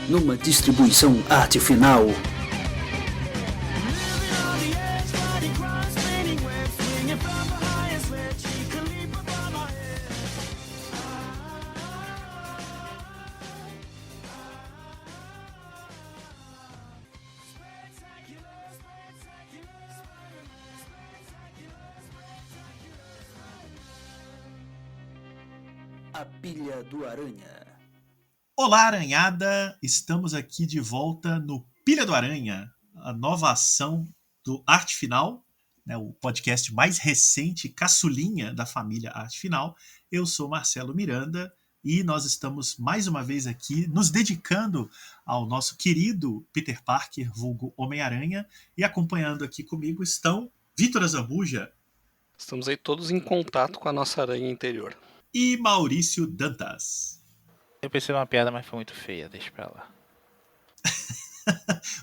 numa distribuição arte final. A Pilha do Aranha. Olá, Aranhada! Estamos aqui de volta no Pilha do Aranha, a nova ação do Arte Final, né, o podcast mais recente, caçulinha da família Arte Final. Eu sou Marcelo Miranda e nós estamos mais uma vez aqui nos dedicando ao nosso querido Peter Parker, vulgo Homem-Aranha, e acompanhando aqui comigo estão Vitor Azambuja. Estamos aí todos em contato com a nossa aranha interior. E Maurício Dantas. Eu pensei numa piada, mas foi muito feia, deixa pra lá.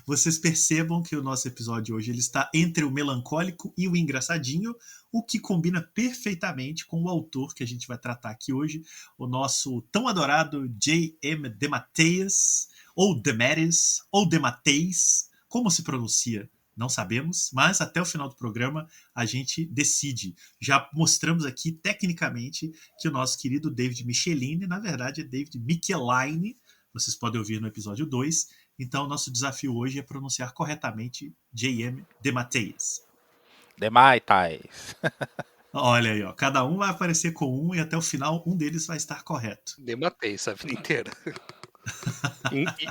Vocês percebam que o nosso episódio hoje ele está entre o melancólico e o engraçadinho, o que combina perfeitamente com o autor que a gente vai tratar aqui hoje, o nosso tão adorado J.M. DeMatteis, ou DeMatteis, ou DeMatteis, como se pronuncia? Não sabemos, mas até o final do programa a gente decide. Já mostramos aqui tecnicamente que o nosso querido David Michelini, na verdade é David Michelini, vocês podem ouvir no episódio 2. Então, nosso desafio hoje é pronunciar corretamente J.M. DeMatteis. DeMatteis. Olha aí, ó, cada um vai aparecer com um e até o final um deles vai estar correto. DeMatteis a vida inteira.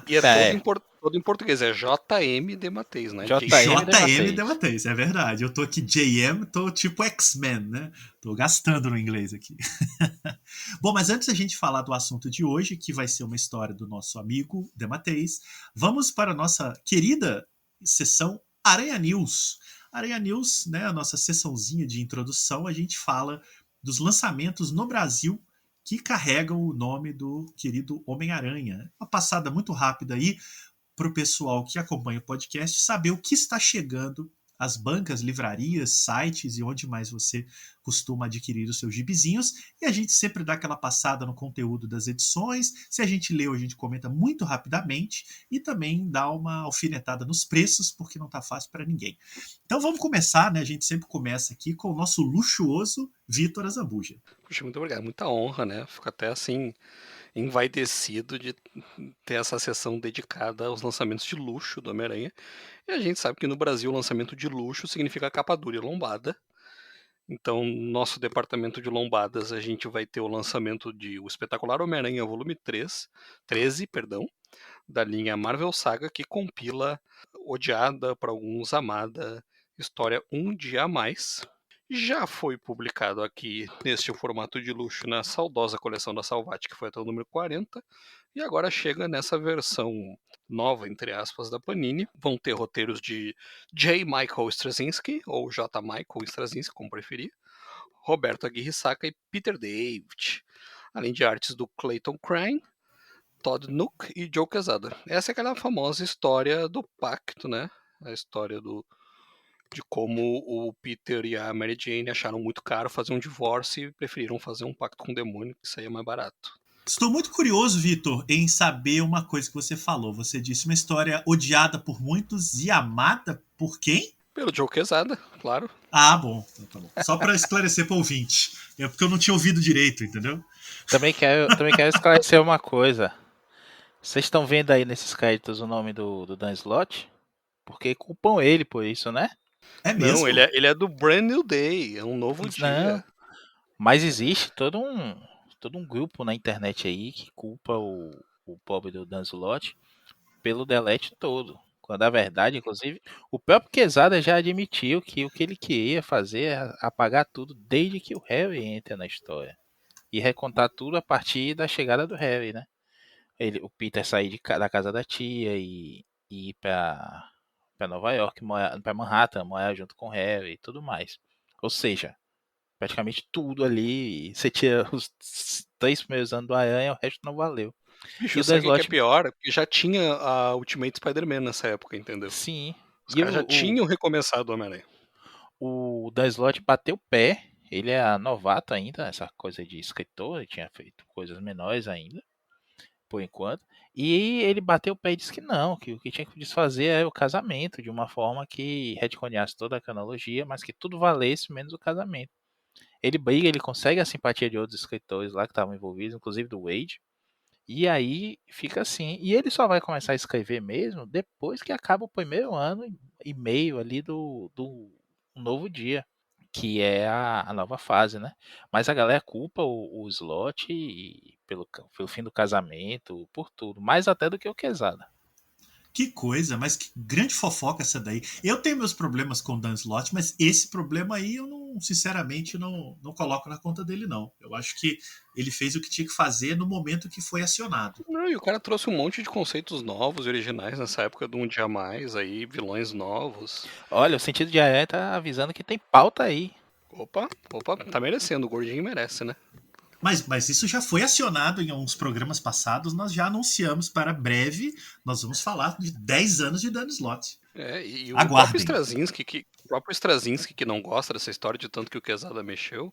E é todo em português, é J.M. DeMatteis, né? J.M. DeMatteis, é verdade. Eu tô aqui J.M., tô tipo X-Men, né? Tô gastando no inglês aqui. Bom, mas antes da gente falar do assunto de hoje, que vai ser uma história do nosso amigo DeMatteis, vamos para a nossa querida sessão Aranha News. Aranha News, né, a nossa sessãozinha de introdução, a gente fala dos lançamentos no Brasil que carregam o nome do querido Homem-Aranha. Uma passada muito rápida aí para o pessoal que acompanha o podcast saber o que está chegando às bancas, livrarias, sites e onde mais você costuma adquirir os seus gibizinhos. E a gente sempre dá aquela passada no conteúdo das edições. Se a gente leu, a gente comenta muito rapidamente e também dá uma alfinetada nos preços, porque não está fácil para ninguém. Então vamos começar, né? A gente sempre começa aqui com o nosso luxuoso Vitor Azambuja. Puxa, muito obrigado, muita honra, né? Fico até assim envaidecido de ter essa sessão dedicada aos lançamentos de luxo do Homem-Aranha. E a gente sabe que no Brasil o lançamento de luxo significa capa dura e lombada. Então, no nosso departamento de lombadas, a gente vai ter o lançamento de O Espetacular Homem-Aranha Volume 13, da linha Marvel Saga, que compila odiada, para alguns amada, história Um Dia a Mais. Já foi publicado aqui neste formato de luxo na saudosa coleção da Salvat, que foi até o número 40, e agora chega nessa versão nova, entre aspas, da Panini. Vão ter roteiros de J. Michael Straczynski, ou J. Michael Straczynski, como preferir, Roberto Aguirre Sacca e Peter David, além de artes do Clayton Crane, Todd Nook e Joe Quesada. Essa é aquela famosa história do pacto, né? A história de como o Peter e a Mary Jane acharam muito caro fazer um divórcio e preferiram fazer um pacto com o demônio, que saía mais barato. Estou muito curioso, Vitor, em saber uma coisa que você falou. Você disse uma história odiada por muitos e amada por quem? Pelo Joe Quesada, claro. Ah, bom. Tá bom. Só para esclarecer para o ouvinte. É porque eu não tinha ouvido direito, entendeu? Também quero esclarecer uma coisa. Vocês estão vendo aí nesses créditos o nome do Dan Slott? Porque culpam ele por isso, né? É mesmo? Não, ele é do Brand New Day, é um novo dia. Mas existe todo um grupo na internet aí que culpa o pobre do Dan Slott pelo delete todo. Quando na verdade, inclusive, o próprio Quesada já admitiu que o que ele queria fazer é apagar tudo desde que o Harry entra na história. E recontar tudo a partir da chegada do Harry, né? O Peter sair da casa da tia e ir pra Nova York, pra Manhattan, morar junto com o Harry e tudo mais. Ou seja, praticamente tudo ali. Você tira os 3 primeiros anos do Aranha, o resto não valeu. Bicho, sabe o que é pior? Porque já tinha a Ultimate Spider-Man nessa época, entendeu? Sim. Os caras já tinham recomeçado o Homem-Aranha. O Dan Slott bateu o pé. Ele é novato ainda, essa coisa de escritor, ele tinha feito coisas menores ainda. por enquanto. E ele bateu o pé e disse que não, que o que tinha que desfazer é o casamento, de uma forma que retconhasse toda a cronologia, mas que tudo valesse menos o casamento. Ele briga, ele consegue a simpatia de outros escritores lá que estavam envolvidos, inclusive do Wade. E aí fica assim. E ele só vai começar a escrever mesmo depois que acaba o primeiro ano e meio ali do novo dia, que é a nova fase, né? Mas a galera culpa o Slot pelo fim do casamento, por tudo, mais até do que o Quesada. Que coisa, mas que grande fofoca essa daí. Eu tenho meus problemas com o Dan Slott, mas esse problema aí eu não, sinceramente, não coloco na conta dele, não. Eu acho que ele fez o que tinha que fazer no momento que foi acionado. Não, e o cara trouxe um monte de conceitos novos e originais nessa época do Um Dia a Mais, aí, vilões novos. Olha, o Sentido de Aranha tá avisando que tem pauta aí. Opa, tá merecendo, o gordinho merece, né? Mas isso já foi acionado em alguns programas passados. Nós já anunciamos para breve. Nós vamos falar de 10 anos de Dan Slott. E o Aguardem. próprio Straczynski, que não gosta dessa história de tanto que o Quesada mexeu,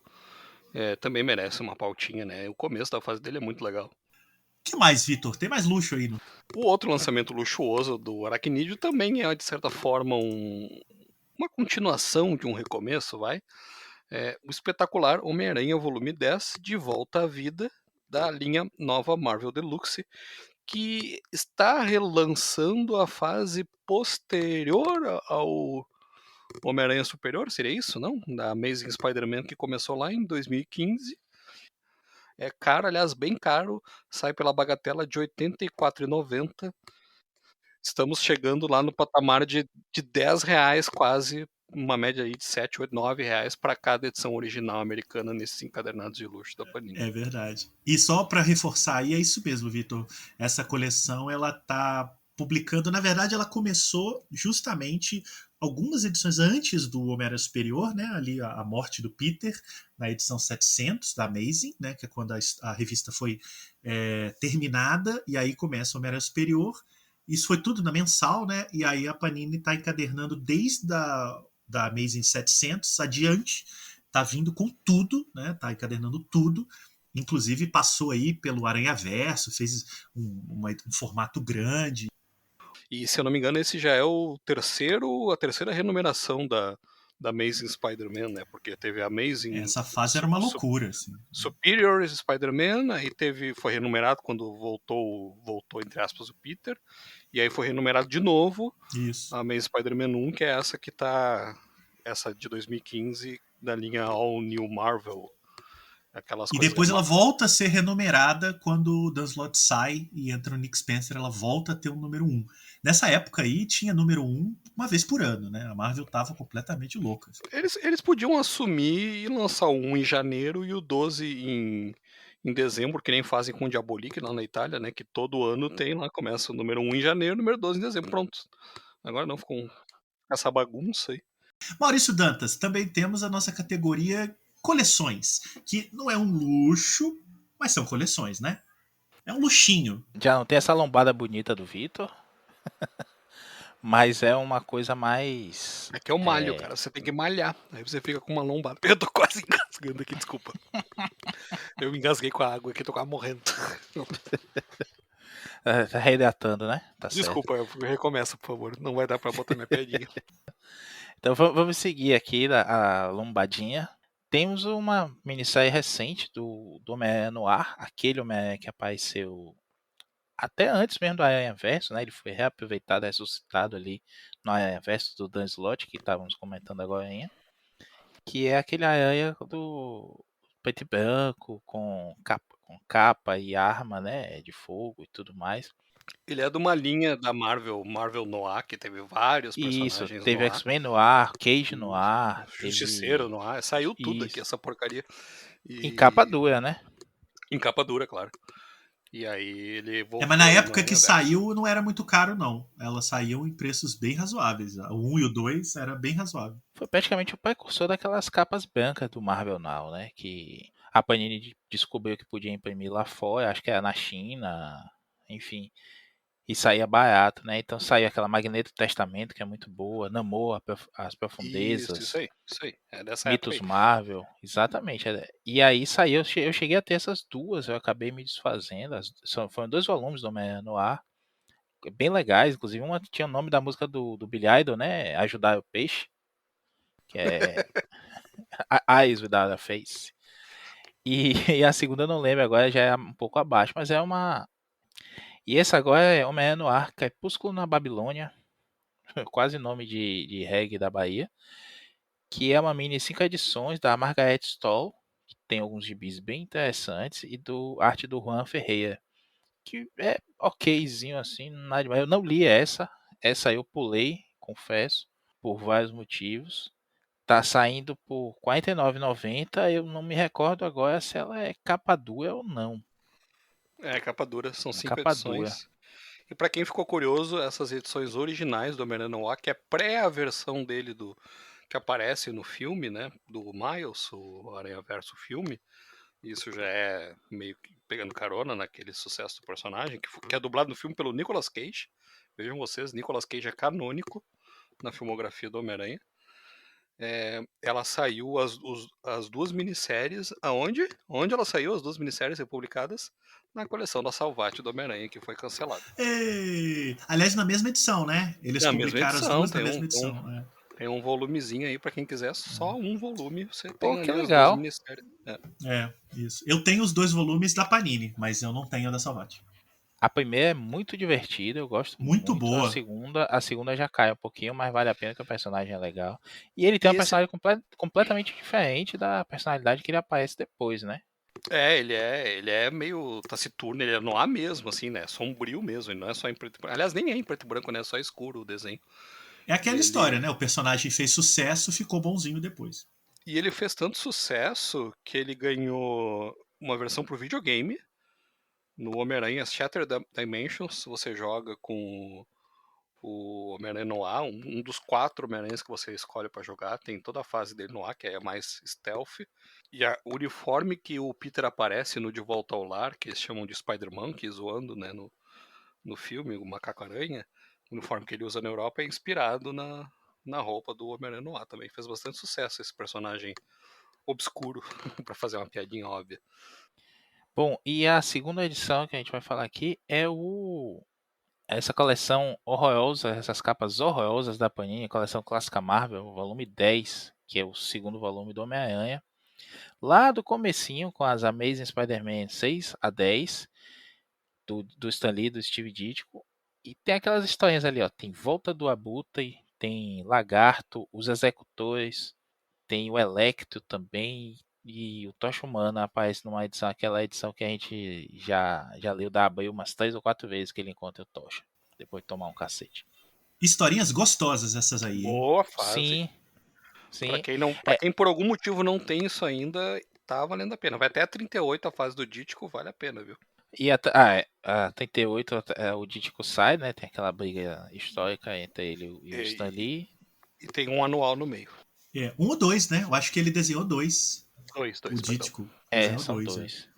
também merece uma pautinha, né? O começo da fase dele é muito legal. O que mais, Vitor? Tem mais luxo aí? O outro lançamento luxuoso do Aracnídeo também é, de certa forma, uma continuação de um recomeço, vai? O espetacular Homem-Aranha Volume 10, De Volta à Vida, da linha nova Marvel Deluxe, que está relançando a fase posterior ao Homem-Aranha Superior, seria isso, não? Da Amazing Spider-Man, que começou lá em 2015. É caro, aliás, bem caro, sai pela bagatela de R$ 84,90. Estamos chegando lá no patamar de R$ 10 quase, uma média aí de 7, 8, 9 reais para cada edição original americana nesses encadernados de luxo da Panini. É verdade. E só para reforçar aí, é isso mesmo, Vitor. Essa coleção, ela tá publicando, na verdade, ela começou justamente algumas edições antes do Homem-Aranha Superior, né? Ali a morte do Peter, na edição 700 da Amazing, né? Que é quando a revista foi terminada, e aí começa o Homem-Aranha Superior. Isso foi tudo na mensal, né? E aí a Panini está encadernando desde da Amazing 700 adiante, tá vindo com tudo, né? Tá encadernando tudo. Inclusive passou aí pelo Aranha Verso, fez um formato grande. E se eu não me engano, esse já é a terceira renumeração da Amazing Spider-Man, né? Porque teve a Amazing. Essa fase era uma loucura, assim. Superior Spider-Man, aí foi renumerado quando voltou, entre aspas, o Peter. E aí foi renumerado de novo. Isso. A Amazing Spider-Man 1, que é essa que tá. Essa de 2015, da linha All New Marvel. Aquelas E coisas depois ela volta a ser renumerada quando o Dan Slott sai e entra o Nick Spencer, ela volta a ter um número 1. Nessa época aí tinha número 1 uma vez por ano, né? A Marvel tava completamente louca. Eles podiam assumir e lançar o 1 em janeiro e o 12 em dezembro, que nem fazem com o Diabolik lá na Itália, né? Que todo ano tem lá, começa o número 1 em janeiro, o número 12 em dezembro, pronto. Agora não, ficou essa bagunça aí. Maurício Dantas, também temos a nossa categoria coleções, que não é um luxo, mas são coleções, né? É um luxinho. Já não tem essa lombada bonita do Vitor, mas é uma coisa mais. É que é o malho, cara. Você tem que malhar. Aí você fica com uma lombada. Eu tô quase engasgando aqui, desculpa. Eu me engasguei com a água aqui, tô quase morrendo. Tá reidratando, né? Tá Desculpa, eu recomeço, por favor. Não vai dar pra botar minha piadinha. Então vamos seguir aqui a lombadinha. Temos uma minissérie recente do Homem-Aranha no ar, aquele Homem-Aranha que apareceu até antes mesmo do Aranha Verso, né? Ele foi reaproveitado, ressuscitado ali no Aranha Verso do Dan Slott, que estávamos comentando agora, que é aquele Aranha do preto e branco, com capa e arma, né? De fogo e tudo mais. Ele é de uma linha da Marvel Noir, que teve vários Isso, personagens teve no ar. X-Men no ar, Cage no ar, Justiceiro teve... no ar. Saiu tudo Isso. aqui, essa porcaria. Em capa dura, né? Em capa dura, claro. E aí ele voltou. Mas na época que saiu não era muito caro, não. Elas saíam em preços bem razoáveis. O 1 e o 2 era bem razoável. Foi praticamente o precursor daquelas capas brancas do Marvel Now, né? Que a Panini descobriu que podia imprimir lá fora, acho que era na China, enfim. E saía barato, né? Então saiu aquela Magneto Testamento, que é muito boa, Namor, As Isso Profundezas, aí, isso aí. É dessa época Mitos aí. Marvel, exatamente. E aí saiu, eu cheguei a ter essas duas, eu acabei me desfazendo. Foram 2 volumes do Homem-Aranha no ar, bem legais. Inclusive, uma tinha o nome da música do Billy Idol, né? Ajudar o Peixe, que é Eyes Without a Face. E, e a segunda eu não lembro agora, já é um pouco abaixo, mas é uma. E esse agora é Homem-Aranha no ar, Crepúsculo na Babilônia, quase nome de reggae da Bahia, que é uma mini 5 edições da Margaret Stoll, que tem alguns gibis bem interessantes, e do arte do Juan Ferreira, que é okzinho assim, nada demais. Eu não li essa eu pulei, confesso, por vários motivos. Tá saindo por R$ 49,90, eu não me recordo agora se ela é capa dura ou não. É, capa dura, são É 5 capa dura. edições. E pra quem ficou curioso, essas edições originais do Homem-Aranha no ar, que é pré a versão dele do que aparece no filme, né, do Miles, o Aranha Verso filme, isso já é meio que pegando carona naquele sucesso do personagem, que é dublado no filme pelo Nicolas Cage. Vejam vocês, Nicolas Cage é canônico na filmografia do Homem-Aranha. Ela saiu as duas minisséries. Aonde? Onde ela saiu, as duas minisséries republicadas? Na coleção da Salvati do Homem-Aranha, que foi cancelada. Aliás, na mesma edição, né? Eles Na mesma publicaram as edição, duas na mesma edição. tem um volumezinho aí pra quem quiser, só um volume. Você Pô, tem que ali as duas legal. minisséries. Isso. Eu tenho os 2 volumes da Panini, mas eu não tenho a da Salvat. A primeira é muito divertida, eu gosto Muito muito. A boa. segunda, a segunda já cai um pouquinho, mas vale a pena que o personagem é legal. E ele tem E uma esse, personagem completamente diferente da personalidade que ele aparece depois, né? ele é meio taciturno, ele é noir mesmo, assim, né? Sombrio mesmo, ele não é só em preto e branco. Aliás, nem é em preto e branco, né? É só escuro o desenho. É aquela história, Ele, né? O personagem fez sucesso, ficou bonzinho depois. e ele fez tanto sucesso que ele ganhou uma versão pro videogame. No Homem-Aranha Shattered Dimensions, você joga com o Homem-Aranha Noir, um dos 4 Homem-Aranhas que você escolhe pra jogar. Tem toda a fase dele no ar, que é mais stealth. E o uniforme que o Peter aparece no De Volta ao Lar, que eles chamam de Spider-Monkey, zoando, né, no filme, o Macaco-Aranha, o uniforme que ele usa na Europa é inspirado na roupa do Homem-Aranha Noir também. Fez bastante sucesso esse personagem obscuro, pra fazer uma piadinha óbvia. Bom, e a segunda edição que a gente vai falar aqui é essa coleção horrorosa, essas capas horrorosas da Panini, a coleção clássica Marvel, volume 10, que é o segundo volume do Homem-Aranha. Lá do comecinho, com as Amazing Spider-Man 6 a 10, do Stan Lee, do Steve Ditko. E tem aquelas historinhas ali, ó. Tem Volta do Abutre, tem Lagarto, os Executores, tem o Electro também. E o Tocha Humana aparece numa edição, aquela edição que a gente já leu da Abril umas 3 ou 4 vezes que ele encontra o Tocha. Depois de tomar um cacete. Historinhas gostosas essas aí, hein? Boa fase. Sim, Pra sim. quem não, para É, quem por algum motivo não tem isso ainda, tá valendo a pena. Vai até a 38 a fase do Dítico, vale a pena, viu? e a 38, o Ditko sai, né? Tem aquela briga histórica entre ele e o Stan E, Lee. e tem um anual no meio. Um ou dois, né? Eu acho que ele desenhou 2. O Dois, perdão. Dítico desenhou São 2. 2.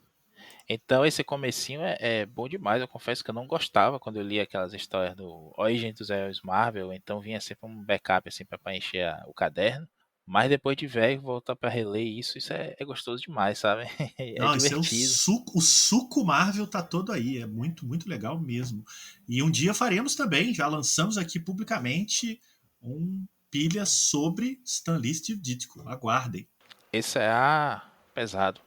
Então esse comecinho é bom demais. Eu confesso que eu não gostava quando eu lia aquelas histórias do Origem dos Heróis Marvel. Então vinha sempre um backup assim para preencher o caderno. Mas depois de velho, voltar para reler isso é gostoso demais, sabe? É Não, isso é divertido. o suco Marvel tá todo aí. É muito, muito legal mesmo. E um dia faremos também, já lançamos aqui publicamente um pilha sobre Stan Lee e Steve Ditko. Aguardem. Esse é pesado.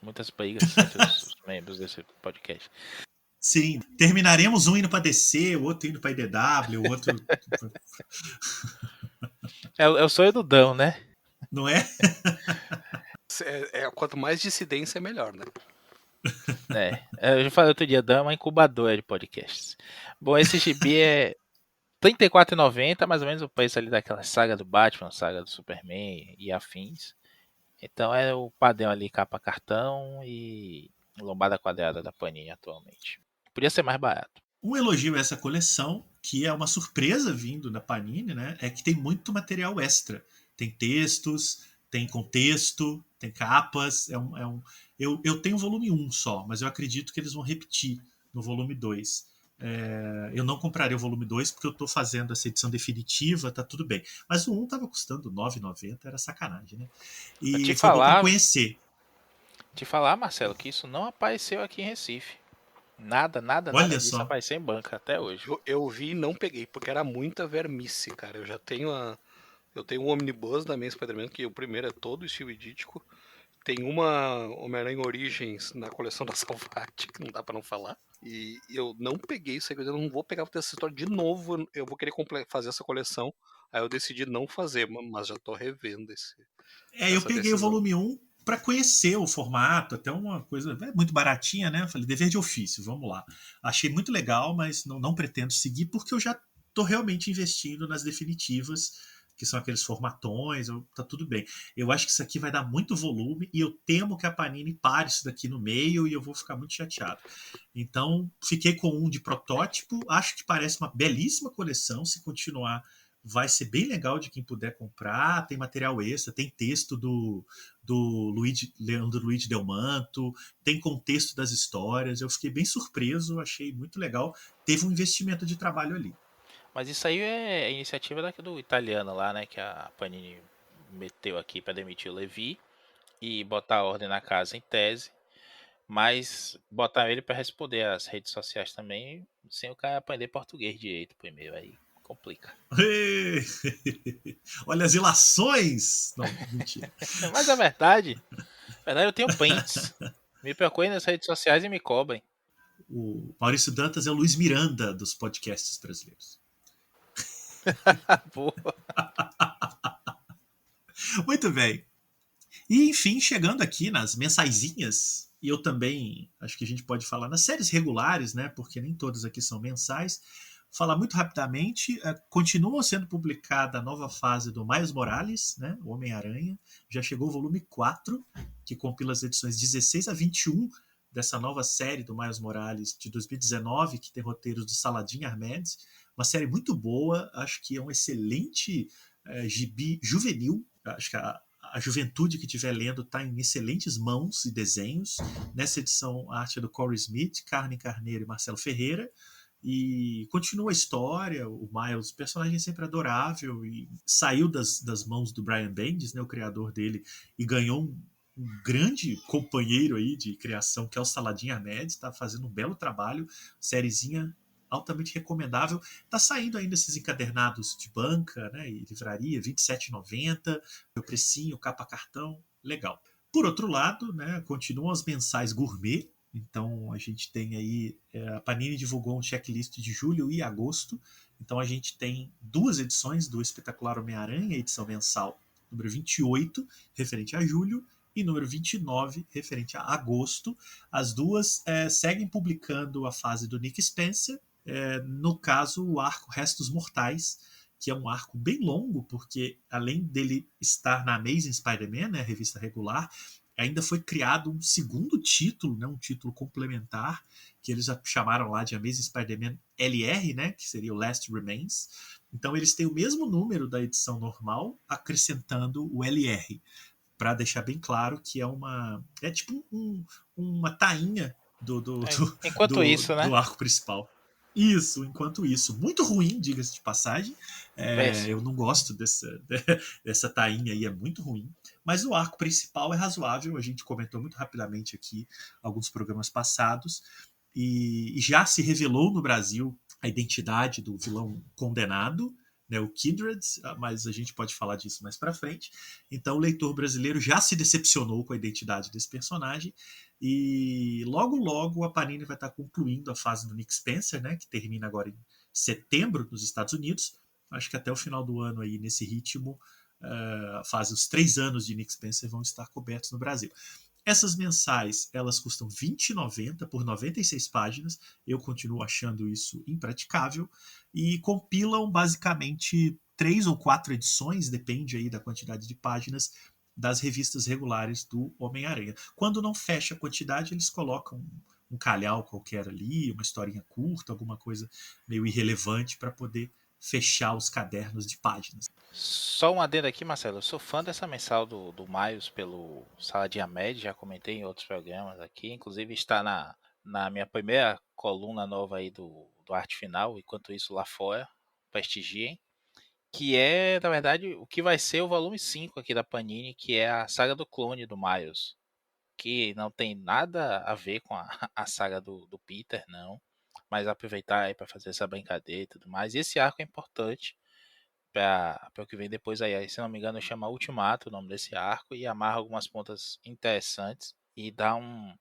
Muitas brigas entre os membros desse podcast. Sim, terminaremos um indo para DC, o outro indo para IDW, o outro. É o sonho do Dão, né? Não é? Quanto mais dissidência, melhor, né? Eu já falei outro dia, Dão é uma incubadora de podcasts. Bom, esse gibi é R$34,90, mais ou menos o preço ali daquela saga do Batman, saga do Superman e afins. Então é o padrão ali, capa cartão e lombada quadrada da Panini atualmente. Podia ser mais barato. Um elogio a essa coleção, que é uma surpresa vindo da Panini, né? É que tem muito material extra. Tem textos, tem contexto, tem capas. Eu tenho o volume 1 só, mas eu acredito que eles vão repetir no volume 2. Eu não compraria o volume 2 porque eu tô fazendo essa edição definitiva, tá tudo bem. Mas o 1 tava custando R$ 9,90, era sacanagem, né? Eu E foi bom para conhecer. Te falar, Marcelo, que isso não apareceu aqui em Recife. Nada Olha disso só. apareceu em banca até hoje. Eu vi e não peguei, porque era muita vermice, cara. Eu tenho um Omnibus da minha Spider-Man, que o primeiro é todo estilidítico. Tem uma Homem-Aranha Origins na coleção da Salvat, que não dá pra não falar. E eu não peguei isso aí, eu não vou pegar pra ter essa história de novo. Eu vou querer fazer essa coleção. Aí eu decidi não fazer, mas já tô revendo Eu essa peguei o decisão. volume 1 para conhecer o formato, até uma coisa muito baratinha, né? Falei, dever de ofício, vamos lá. Achei muito legal, mas não pretendo seguir, porque eu já tô realmente investindo nas definitivas, que são aqueles formatões, tá tudo bem. Eu acho que isso aqui vai dar muito volume e eu temo que a Panini pare isso daqui no meio e eu vou ficar muito chateado. Então, fiquei com um de protótipo, acho que parece uma belíssima coleção, se continuar vai ser bem legal de quem puder comprar. Tem material extra, tem texto do Leandro Luiz Delmanto, tem contexto das histórias. Eu fiquei bem surpreso, achei muito legal. Teve um investimento de trabalho ali. Mas isso aí é iniciativa do italiano lá, né? Que a Panini meteu aqui pra demitir o Levi e botar a ordem na casa em tese. Mas botar ele pra responder às redes sociais também, sem o cara aprender português direito primeiro, aí complica. Olha as ilações! Não, mentira. Mas a verdade, eu tenho prints. Me procurem nas redes sociais e me cobrem. O Maurício Dantas é o Luiz Miranda dos podcasts brasileiros. Boa. Muito bem. E enfim, chegando aqui nas mensaizinhas, e eu também acho que a gente pode falar nas séries regulares, né? Porque nem todas aqui são mensais. Falar muito rapidamente, continua sendo publicada a nova fase do Miles Morales, né? O Homem-Aranha. Já chegou o volume 4, que compila as edições 16 a 21 dessa nova série do Miles Morales de 2019, que tem roteiros do Saladin Ahmed. Uma série muito boa, acho que é um excelente gibi juvenil. Acho que a juventude que estiver lendo está em excelentes mãos e desenhos. Nessa edição, a arte é do Corey Smith, Carmen Carneiro e Marcelo Ferreira. E continua a história, o Miles, personagem sempre adorável, e saiu das mãos do Brian Bendis, né, o criador dele, e ganhou um grande companheiro aí de criação, que é o Saladin Ahmed, está fazendo um belo trabalho, sériezinha altamente recomendável. Tá saindo ainda esses encadernados de banca, né, e livraria, R$ 27,90, o precinho, capa cartão, legal. Por outro lado, né, continuam as mensais gourmet. Então a gente tem aí, a Panini divulgou um checklist de julho e agosto. Então a gente tem duas edições do Espetacular Homem-Aranha, edição mensal número 28, referente a julho, e número 29, referente a agosto. As duas seguem publicando a fase do Nick Spencer, no caso o arco Restos Mortais, que é um arco bem longo, porque além dele estar na Amazing Spider-Man, né, a revista regular, ainda foi criado um segundo título, né, um título complementar, que eles já chamaram lá de Amazing Spider-Man LR, né, que seria o Last Remains. Então eles têm o mesmo número da edição normal, acrescentando o LR, para deixar bem claro que é tipo uma tainha Enquanto isso, né? do arco principal. Isso, enquanto isso. Muito ruim, diga-se de passagem. Eu não gosto dessa tainha aí, é muito ruim. Mas o arco principal é razoável, a gente comentou muito rapidamente aqui alguns programas passados. E já se revelou no Brasil a identidade do vilão condenado, né, o Kindred, mas a gente pode falar disso mais para frente. Então o leitor brasileiro já se decepcionou com a identidade desse personagem e logo a Panini vai estar concluindo a fase do Nick Spencer, né, que termina agora em setembro nos Estados Unidos. Acho que até o final do ano aí nesse ritmo, os 3 anos de Nick Spencer vão estar cobertos no Brasil. Essas mensais, elas custam R$ 20,90 por 96 páginas. Eu continuo achando isso impraticável. E compilam basicamente 3 ou 4 edições, depende aí da quantidade de páginas, das revistas regulares do Homem-Aranha. Quando não fecha a quantidade, eles colocam um calhau qualquer ali, uma historinha curta, alguma coisa meio irrelevante para poder fechar os cadernos de páginas. Só um adendo aqui, Marcelo. Eu sou fã dessa mensal do Miles pelo Saladin Ahmed, já comentei em outros programas aqui. Inclusive está na minha primeira coluna nova aí do do Arte Final, enquanto isso lá fora, prestigiem, que é, na verdade, o que vai ser o volume 5 aqui da Panini, que é a saga do clone do Miles, que não tem nada a ver com a saga do Peter, não, mas aproveitar aí para fazer essa brincadeira e tudo mais. E esse arco é importante para o que vem depois aí, se não me engano, chama Ultimato o nome desse arco, e amarra algumas pontas interessantes e dá um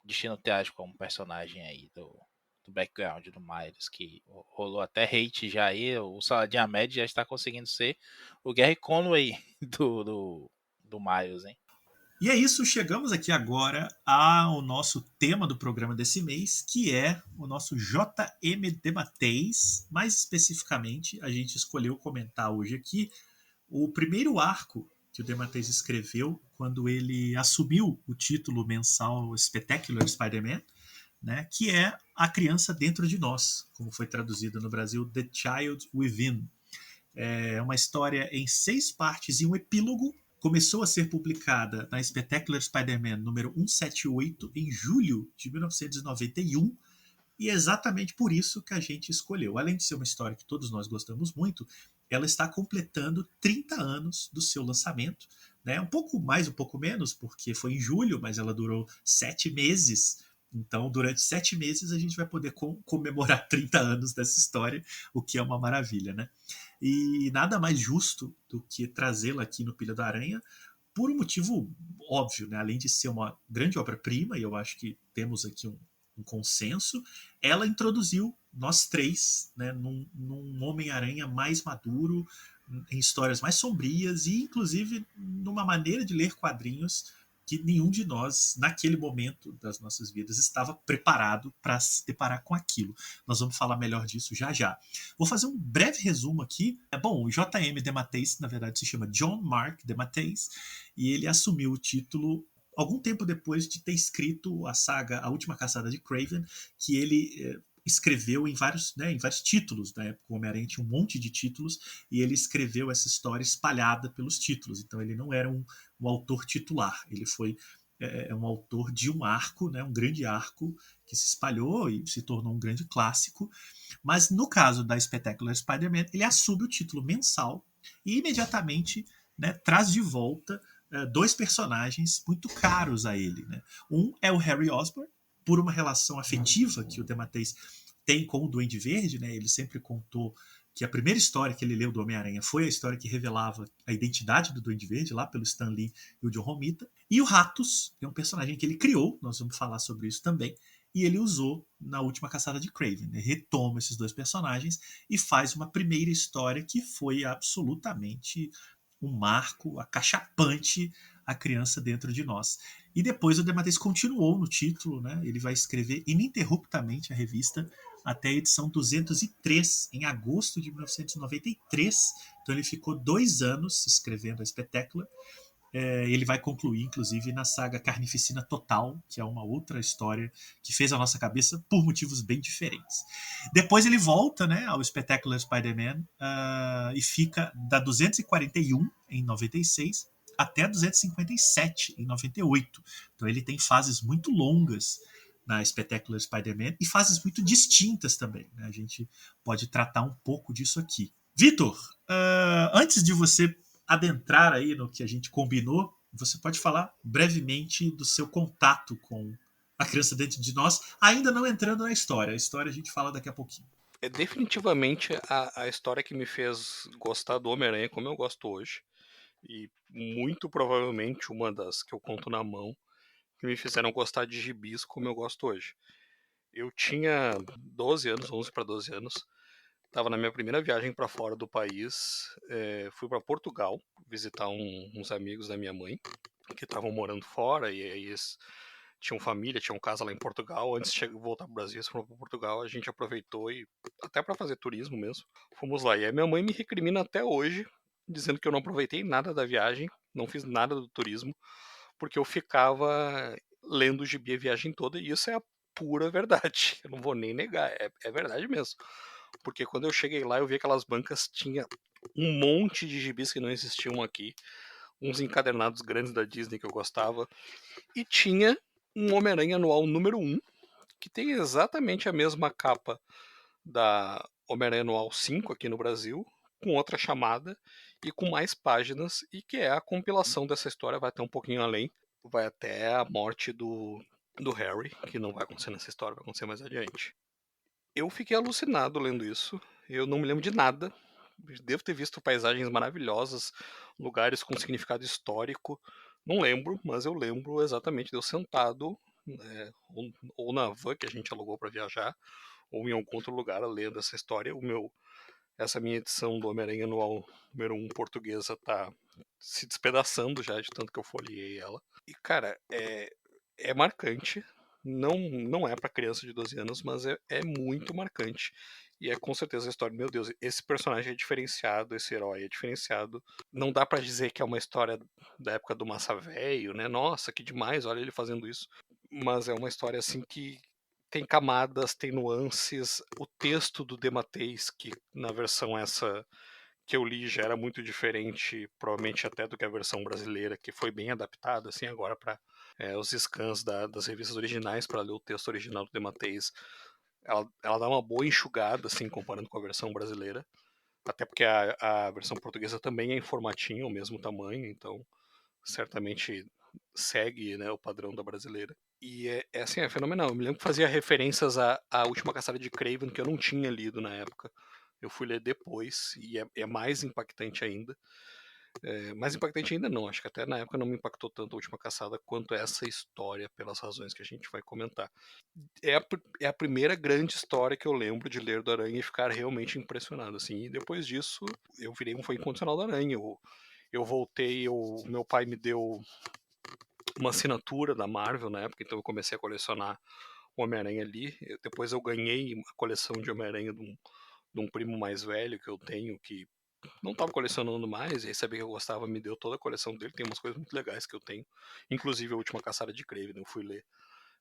destino trágico a um personagem aí do background do Miles, que rolou até hate já aí. O Saladin Ahmed já está conseguindo ser o Gary Conway do Miles, hein? E é isso, chegamos aqui agora ao nosso tema do programa desse mês, que é o nosso JM Debateis. Mais especificamente, a gente escolheu comentar hoje aqui o primeiro arco que o Debateis escreveu quando ele assumiu o título mensal Spectacular Spider-Man, né, que é A Criança Dentro de Nós, como foi traduzido no Brasil, The Child Within. É uma história em 6 partes e um epílogo. Começou a ser publicada na Spectacular Spider-Man número 178 em julho de 1991, e é exatamente por isso que a gente escolheu. Além de ser uma história que todos nós gostamos muito, ela está completando 30 anos do seu lançamento, né? Um pouco mais, um pouco menos, porque foi em julho, mas ela durou 7 meses. Então, durante 7 meses, a gente vai poder comemorar 30 anos dessa história, o que é uma maravilha, né? E nada mais justo do que trazê-la aqui no Pilha da Aranha, por um motivo óbvio, né? Além de ser uma grande obra-prima, e eu acho que temos aqui um consenso, ela introduziu nós três, né, num Homem-Aranha mais maduro, em histórias mais sombrias e, inclusive, numa maneira de ler quadrinhos que nenhum de nós, naquele momento das nossas vidas, estava preparado para se deparar com aquilo. Nós vamos falar melhor disso já já. Vou fazer um breve resumo aqui. Bom, o J.M. DeMatteis, na verdade, se chama John Mark DeMatteis, e ele assumiu o título algum tempo depois de ter escrito a saga A Última Caçada de Kraven, que ele escreveu em vários títulos. Na época o Homem-Aranha tinha um monte de títulos, e ele escreveu essa história espalhada pelos títulos. Então ele não era um autor titular, ele foi um autor de um arco, né, um grande arco que se espalhou e se tornou um grande clássico. Mas no caso da Spectacular Spider-Man, ele assume o título mensal e imediatamente, né, traz de volta 2 personagens muito caros a ele, né? Um é o Harry Osborn, por uma relação afetiva que o DeMatteis tem com o Duende Verde, né? Ele sempre contou que a primeira história que ele leu do Homem-Aranha foi a história que revelava a identidade do Duende Verde, lá pelo Stan Lee e o John Romita. E o Ratos é um personagem que ele criou, nós vamos falar sobre isso também, e ele usou na Última Caçada de Kraven, né? Retoma esses 2 personagens e faz uma primeira história que foi absolutamente um marco acachapante, A Criança Dentro de Nós. E depois o DeMatteis continuou no título, né? Ele vai escrever ininterruptamente a revista até a edição 203, em agosto de 1993. Então ele ficou 2 anos escrevendo a Spectacular. Ele vai concluir, inclusive, na saga Carnificina Total, que é uma outra história que fez a nossa cabeça por motivos bem diferentes. Depois ele volta, né, ao Spectacular Spider-Man e fica da 241 em 96 até 257 em 98. Então ele tem fases muito longas na Spectacular Spider-Man e fases muito distintas também, né? A gente pode tratar um pouco disso aqui. Vitor, antes de você adentrar aí no que a gente combinou, você pode falar brevemente do seu contato com A Criança Dentro de Nós, ainda não entrando na história. A história a gente fala daqui a pouquinho. É definitivamente a história que me fez gostar do Homem-Aranha como eu gosto hoje. E muito provavelmente uma das que eu conto na mão que me fizeram gostar de gibis como eu gosto hoje. Eu tinha 12 anos, 11 para 12 anos. Estava na minha primeira viagem para fora do país. Fui para Portugal visitar uns amigos da minha mãe que estavam morando fora, e aí eles tinham família, tinham casa lá em Portugal. Antes de voltar para o Brasil, eles foram para Portugal. A gente aproveitou e até para fazer turismo mesmo. Fomos lá. E aí minha mãe me recrimina até hoje, dizendo que eu não aproveitei nada da viagem, não fiz nada do turismo, porque eu ficava lendo o gibi a viagem toda, e isso é a pura verdade. Eu não vou nem negar, é verdade mesmo. Porque quando eu cheguei lá, eu vi aquelas bancas, tinha um monte de gibis que não existiam aqui, uns encadernados grandes da Disney que eu gostava, e tinha um Homem-Aranha anual número 1, que tem exatamente a mesma capa da Homem-Aranha Anual 5 aqui no Brasil, com outra chamada e com mais páginas, e que é a compilação dessa história, vai até um pouquinho além, vai até a morte do Harry, que não vai acontecer nessa história, vai acontecer mais adiante. Eu fiquei alucinado lendo isso, eu não me lembro de nada, devo ter visto paisagens maravilhosas, lugares com significado histórico, não lembro, mas eu lembro exatamente de eu sentado, ou na van que a gente alugou para viajar, ou em algum outro lugar lendo essa história. Essa minha edição do Homem-Aranha Anual número 1 portuguesa tá se despedaçando já, de tanto que eu folheei ela. E, cara, é marcante. Não é para criança de 12 anos, mas é muito marcante. E é com certeza a história, meu Deus, esse personagem é diferenciado, esse herói é diferenciado. Não dá para dizer que é uma história da época do Massa Velho, né? Nossa, que demais, olha ele fazendo isso. Mas é uma história assim que tem camadas, tem nuances. O texto do Dematteis, que na versão essa que eu li já era muito diferente, provavelmente até do que a versão brasileira, que foi bem adaptada assim agora para os scans das revistas originais para ler o texto original do Dematteis. Ela dá uma boa enxugada assim comparando com a versão brasileira, até porque a versão portuguesa também é em formatinho, o mesmo tamanho, então certamente segue, né, o padrão da brasileira. E assim, é fenomenal. Eu me lembro que fazia referências à Última Caçada de Kraven, que eu não tinha lido na época. Eu fui ler depois, e é mais impactante ainda. Mais impactante ainda não, acho que até na época não me impactou tanto a Última Caçada quanto essa história, pelas razões que a gente vai comentar. É a primeira grande história que eu lembro de ler do Aranha e ficar realmente impressionado, assim. E depois disso, eu virei um fã incondicional do Aranha. Eu voltei, meu pai me deu uma assinatura da Marvel na época, então eu comecei a colecionar o Homem-Aranha ali. Depois eu ganhei uma coleção de Homem-Aranha de um primo mais velho que eu tenho, que não estava colecionando mais, e aí sabia que eu gostava, me deu toda a coleção dele. Tem umas coisas muito legais que eu tenho, inclusive a Última Caçada de Kraven, eu fui ler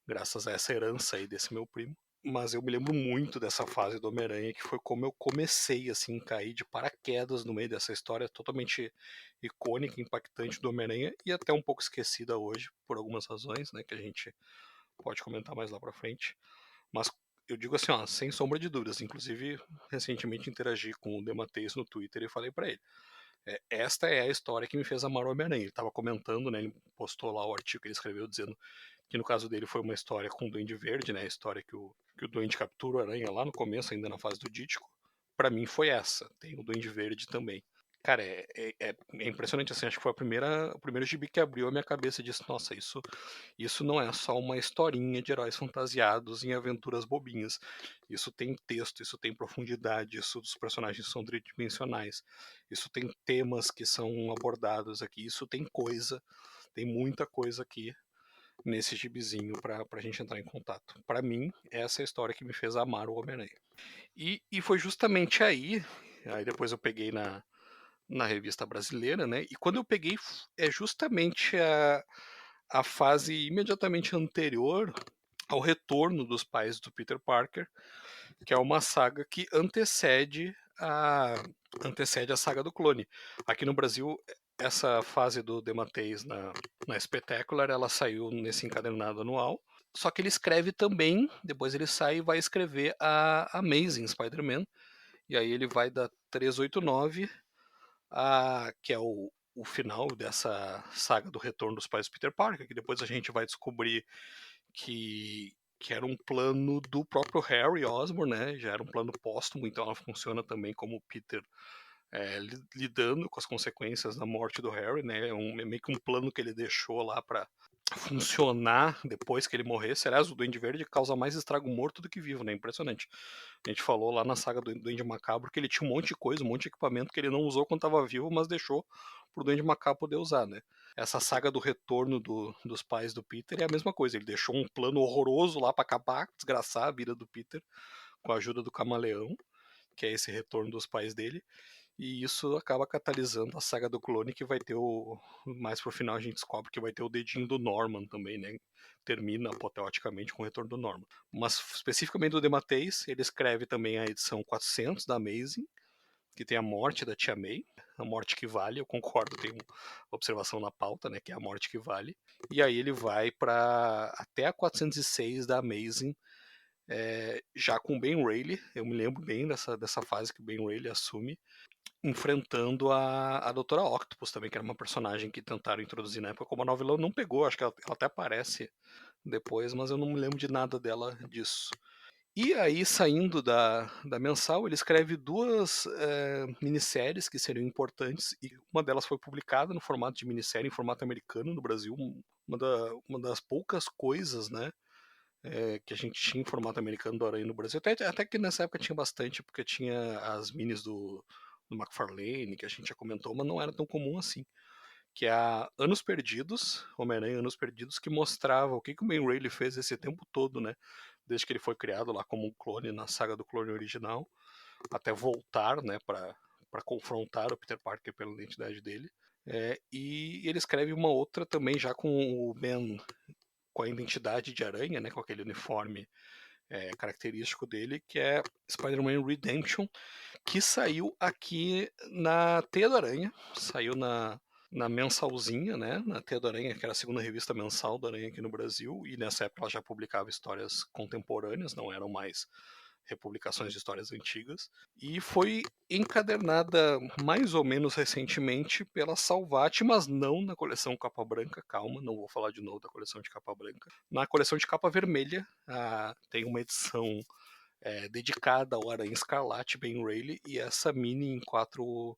graças a essa herança aí desse meu primo. Mas eu me lembro muito dessa fase do Homem-Aranha, que foi como eu comecei, assim, cair de paraquedas no meio dessa história totalmente icônica, impactante do Homem-Aranha, e até um pouco esquecida hoje, por algumas razões, né, que a gente pode comentar mais lá pra frente. Mas eu digo assim, ó, sem sombra de dúvidas. Inclusive, recentemente interagi com o Dematteis no Twitter e falei pra ele: esta é a história que me fez amar o Homem-Aranha. Ele tava comentando, né, ele postou lá o artigo que ele escreveu dizendo que no caso dele foi uma história com o Duende Verde, né, a história que o Duende captura o Aranha lá no começo, ainda na fase do Dítico. Pra mim foi essa. Tem o Duende Verde também. Cara, é impressionante, assim, acho que foi o primeiro gibi que abriu a minha cabeça e disse, nossa, isso não é só uma historinha de heróis fantasiados em aventuras bobinhas. Isso tem texto, isso tem profundidade, isso os personagens são tridimensionais, isso tem temas que são abordados aqui, isso tem coisa, tem muita coisa aqui nesse gibizinho pra gente entrar em contato. Pra mim, essa é a história que me fez amar o Homem-Aranha. E foi justamente aí depois eu peguei na revista brasileira, né? E quando eu peguei, é justamente a fase imediatamente anterior ao retorno dos pais do Peter Parker, que é uma saga que antecede a saga do clone. Aqui no Brasil, essa fase do Dematteis na Spectacular, ela saiu nesse encadernado anual. Só que ele escreve também, depois ele sai e vai escrever a Amazing Spider-Man. E aí ele vai da 389, que é o final dessa saga do retorno dos pais do Peter Parker, que depois a gente vai descobrir que era um plano do próprio Harry Osborn, né? Já era um plano póstumo, então ela funciona também como o Peter lidando com as consequências da morte do Harry, né? É meio que um plano que ele deixou lá para funcionar depois que ele morresse. Aliás, o Duende Verde causa mais estrago morto do que vivo, né? Impressionante. A gente falou lá na saga do Duende Macabro que ele tinha um monte de coisa, um monte de equipamento que ele não usou quando estava vivo, mas deixou pro Duende Macabro poder usar, né? Essa saga do retorno dos pais do Peter é a mesma coisa. Ele deixou um plano horroroso lá para acabar, desgraçar a vida do Peter com a ajuda do Camaleão, que é esse retorno dos pais dele. E isso acaba catalisando a saga do clone, que vai ter mais pro final a gente descobre que vai ter o dedinho do Norman também, né? Termina apoteoticamente com o retorno do Norman. Mas especificamente do Dematteis, ele escreve também a edição 400 da Amazing, que tem a morte da Tia May, a morte que vale, eu concordo, tem uma observação na pauta, né, que é a morte que vale. E aí ele vai para até a 406 da Amazing, já com o Ben Reilly. Eu me lembro bem dessa fase que o Ben Reilly assume, enfrentando a Doutora Octopus também, que era uma personagem que tentaram introduzir na época, como a nova vilã não pegou, acho que ela até aparece depois, mas eu não me lembro de nada dela disso. E aí, saindo da mensal, ele escreve duas minisséries que seriam importantes, e uma delas foi publicada no formato de minissérie, em formato americano no Brasil, uma das poucas coisas, né, que a gente tinha em formato americano do Aranha no Brasil. Até que nessa época tinha bastante, porque tinha as minis do McFarlane, que a gente já comentou, mas não era tão comum assim. Que é a Anos Perdidos, Homem-Aranha Anos Perdidos, que mostrava o que o Ben Reilly fez esse tempo todo, né? Desde que ele foi criado lá como um clone na saga do clone original, até voltar, né, para confrontar o Peter Parker pela identidade dele. E ele escreve uma outra também já com o Ben com a identidade de aranha, né, com aquele uniforme característico dele, que é Spider-Man Redemption, que saiu aqui na Teia da Aranha, saiu na mensalzinha, né, na Teia da Aranha, que era a segunda revista mensal da Aranha aqui no Brasil, e nessa época ela já publicava histórias contemporâneas, não eram mais republicações de histórias antigas, e foi encadernada mais ou menos recentemente pela Salvat, mas não na coleção Capa Branca, calma, não vou falar de novo da coleção de Capa Branca. Na coleção de Capa Vermelha, tem uma edição dedicada ao Aranha Escarlate, Ben Reilly, e essa mini em quatro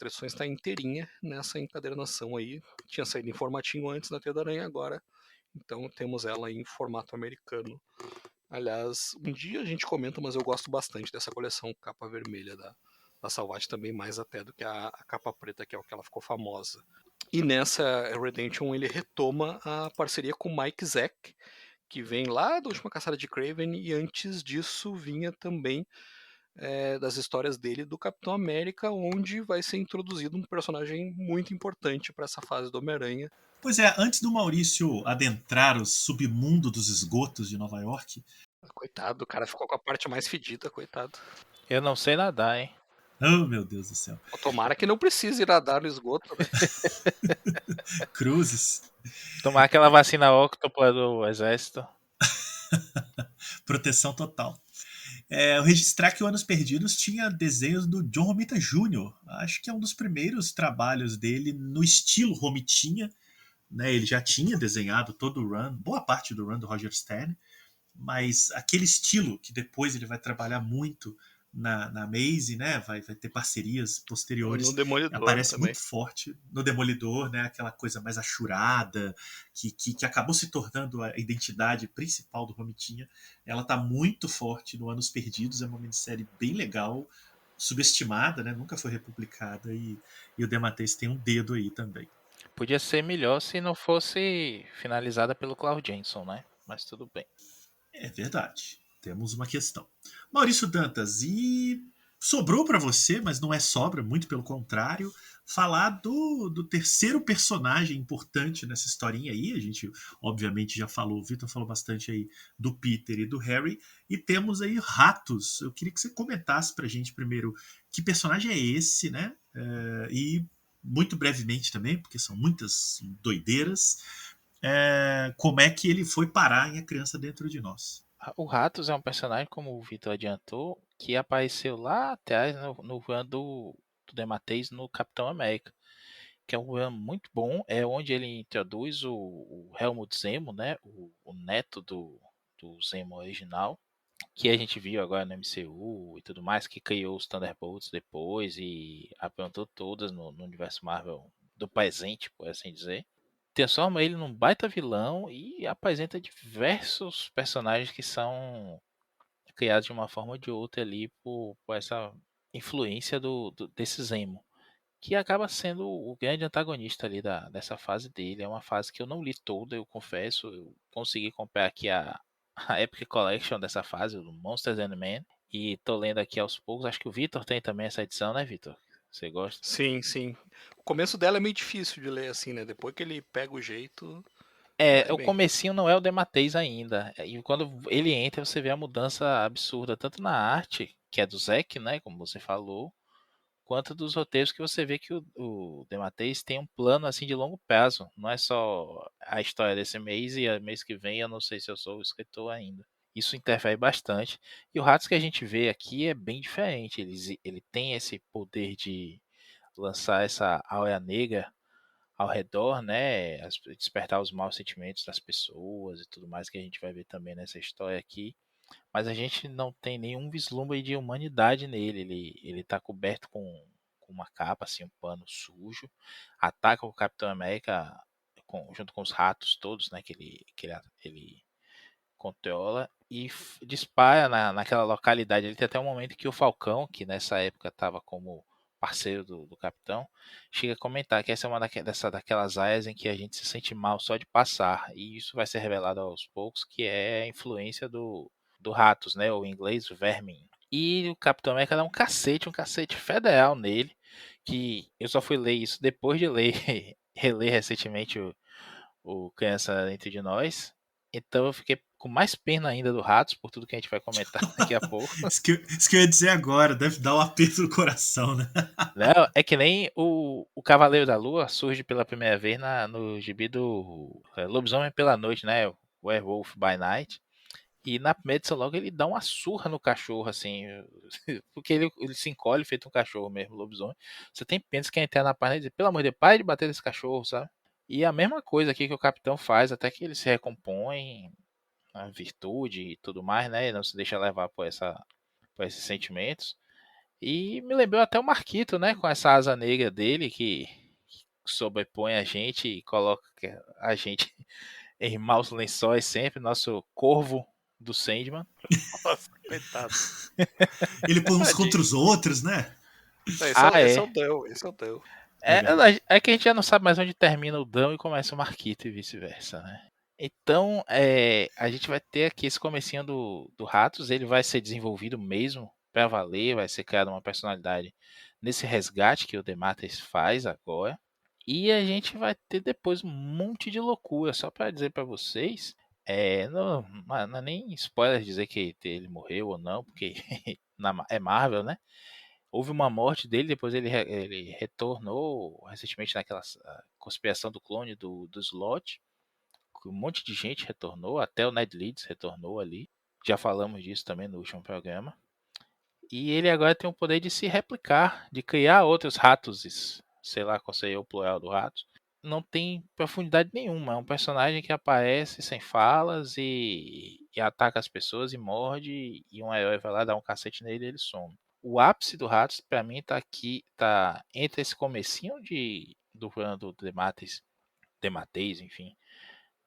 edições está inteirinha nessa encadernação aí. Tinha saído em formatinho antes da Teia da Aranha, agora então temos ela em formato americano. Aliás, um dia a gente comenta, mas eu gosto bastante dessa coleção capa vermelha da Salvat também, mais até do que a capa preta, que é o que ela ficou famosa. E nessa Redemption ele retoma a parceria com Mike Zeck, que vem lá da última caçada de Kraven, e antes disso vinha também das histórias dele do Capitão América, onde vai ser introduzido um personagem muito importante para essa fase do Homem-Aranha. Pois é, antes do Maurício adentrar o submundo dos esgotos de Nova York. Coitado, o cara ficou com a parte mais fedida, coitado. Eu não sei nadar, hein? Oh, meu Deus do céu. Tomara que não precise ir nadar no esgoto, né? Cruzes. Tomar aquela vacina óctopla do exército. Proteção total. Eu registrar que o Anos Perdidos tinha desenhos do John Romita Jr. Acho que é um dos primeiros trabalhos dele no estilo Romitinha. Né? Ele já tinha desenhado todo o run, boa parte do run do Roger Stern, mas aquele estilo que depois ele vai trabalhar muito na Maze, né? Vai ter parcerias posteriores. No Demolidor aparece também. muito forte no Demolidor, né? Aquela coisa mais achurada, que acabou se tornando a identidade principal do Romitinha. Ela tá muito forte no Anos Perdidos, é uma minissérie bem legal, subestimada, né? Nunca foi republicada, e o DeMatteis tem um dedo aí também. Podia ser melhor se não fosse finalizada pelo Claude Jensen, né? Mas tudo bem. É verdade. Temos uma questão. Maurício Dantas, e sobrou para você, mas não é sobra, muito pelo contrário, falar do terceiro personagem importante nessa historinha aí. A gente, obviamente, já falou, o Vitor falou bastante aí do Peter e do Harry, e temos aí Ratos. Eu queria que você comentasse pra gente primeiro que personagem é esse, né? E muito brevemente também, porque são muitas doideiras, como é que ele foi parar em A Criança Dentro de Nós. O Ratos é um personagem, como o Vitor adiantou, que apareceu lá atrás no run do DeMatteis no Capitão América, que é um run muito bom, é onde ele introduz o Helmut Zemo, né, o neto do Zemo original, que a gente viu agora no MCU e tudo mais, que criou os Thunderbolts depois e aprontou todas no universo Marvel do presente, por assim dizer. Transforma ele num baita vilão e apresenta diversos personagens que são criados de uma forma ou de outra ali por essa influência desse Zemo, que acaba sendo o grande antagonista ali dessa fase dele. É uma fase que eu não li toda, eu confesso. Eu consegui comprar aqui a Epic Collection dessa fase, do Monsters and Men, e tô lendo aqui aos poucos. Acho que o Vitor tem também essa edição, né, Vitor? Você gosta? Sim, sim. O começo dela é meio difícil de ler assim, né? Depois que ele pega o jeito, vai O bem. comecinho não é o DeMatteis ainda. E quando ele entra, você vê a mudança absurda, tanto na arte, que é do Zack, né, como você falou, quanto dos roteiros, que você vê que o DeMatteis tem um plano assim de longo prazo. Não é só a história desse mês e mês que vem eu não sei se eu sou o escritor ainda. Isso interfere bastante. E o Ratos que a gente vê aqui é bem diferente. Ele tem esse poder de lançar essa aura negra ao redor, né? Despertar os maus sentimentos das pessoas e tudo mais que a gente vai ver também nessa história aqui. Mas a gente não tem nenhum vislumbre de humanidade nele. Ele tá coberto com uma capa, assim, um pano sujo. Ataca o Capitão América junto com os ratos todos, né? Que ele controla e dispara naquela localidade. Ele tem até um momento que o Falcão, que nessa época estava como parceiro do Capitão, chega a comentar que essa é uma daquelas áreas em que a gente se sente mal só de passar. E isso vai ser revelado aos poucos, que é a influência do Ratos, né? Ou em inglês, Vermin. E o Capitão América dá um cacete federal nele, que eu só fui ler isso depois de reler recentemente o Criança Dentro de Nós. Então eu fiquei com mais pena ainda do Ratos, por tudo que a gente vai comentar daqui a pouco. Isso que eu ia dizer agora, deve dar um aperto no coração, né? Não, é que nem o Cavaleiro da Lua surge pela primeira vez no gibi do Lobisomem pela Noite, né? Werewolf by Night. E na primeira edição logo ele dá uma surra no cachorro, assim, porque ele se encolhe feito um cachorro mesmo, lobisomem. Você tem pena que entrar na página e dizer, pelo amor de Deus, pare de bater nesse cachorro, sabe? E a mesma coisa aqui que o capitão faz, até que ele se recompõe, a virtude e tudo mais, né? E não se deixa levar por esses sentimentos. E me lembrou até o Marquito, né? Com essa asa negra dele que sobrepõe a gente e coloca a gente em maus lençóis sempre, nosso corvo do Sandman. Nossa, coitado. Ele põe uns contra Tadinho. os outros, né? Não, esse é o Dell, esse é o Dell. Legal. É que a gente já não sabe mais onde termina o Dão e começa o Marquito e vice-versa, né? Então, a gente vai ter aqui esse comecinho do Ratos, ele vai ser desenvolvido mesmo pra valer, vai ser criada uma personalidade nesse resgate que o Dematis faz agora. E a gente vai ter depois um monte de loucura, só pra dizer pra vocês, não é nem spoiler dizer que ele morreu ou não, porque é Marvel, né? Houve uma morte dele, depois ele retornou recentemente naquela conspiração do clone do Slot. Um monte de gente retornou, até o Ned Leeds retornou ali. Já falamos disso também no último programa. E ele agora tem o poder de se replicar, de criar outros ratos, sei lá qual seria o plural do rato. Não tem profundidade nenhuma, é um personagem que aparece sem falas e ataca as pessoas e morde, e um herói vai lá dar um cacete nele e ele some. O ápice do Ratos, pra mim, tá aqui, tá entre esse comecinho do plano do Demateis, enfim,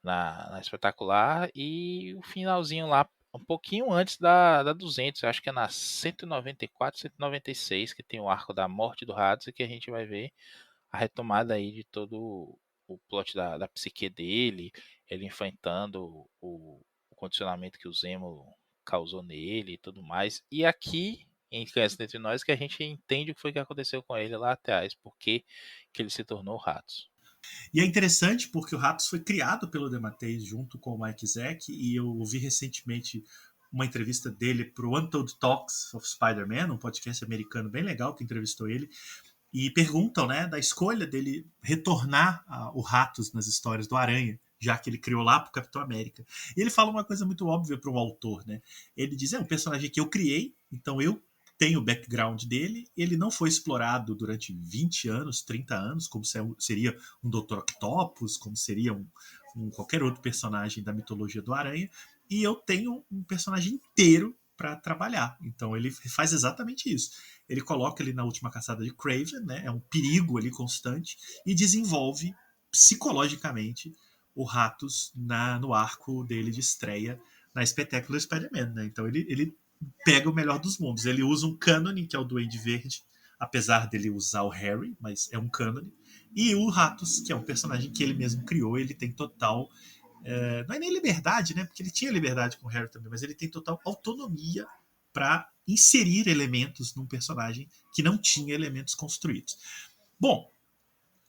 na Espetacular, e o finalzinho lá, um pouquinho antes da 200, eu acho que é na 194, 196, que tem o arco da morte do Ratos, e que a gente vai ver a retomada aí de todo o plot da psique dele, ele enfrentando o condicionamento que o Zemo causou nele e tudo mais. E aqui, em Criança Entre Nós, que a gente entende o que foi que aconteceu com ele lá atrás, porque que ele se tornou Ratos. E é interessante porque o Ratos foi criado pelo DeMatteis junto com o Mike Zeck, e eu ouvi recentemente uma entrevista dele para o Untold Talks of Spider-Man, um podcast americano bem legal que entrevistou ele, e perguntam, né, da escolha dele retornar o Ratos nas histórias do Aranha, já que ele criou lá para o Capitão América. E ele fala uma coisa muito óbvia para o autor, né? Ele diz, é um personagem que eu criei, então eu tenho o background dele, ele não foi explorado durante 20 anos, 30 anos, como seria um Dr. Octopus, como seria qualquer outro personagem da mitologia do Aranha, e eu tenho um personagem inteiro para trabalhar. Então ele faz exatamente isso. Ele coloca ele na última caçada de Kraven, né? É um perigo ali constante, e desenvolve psicologicamente o Ratos no arco dele de estreia na Spectacular Spider-Man, né? Então ele pega o melhor dos mundos. Ele usa um cânone, que é o Duende Verde, apesar dele usar o Harry, mas é um cânone. E o Ratos, que é um personagem que ele mesmo criou, ele tem total... não é nem liberdade, né? Porque ele tinha liberdade com o Harry também, mas ele tem total autonomia para inserir elementos num personagem que não tinha elementos construídos. Bom,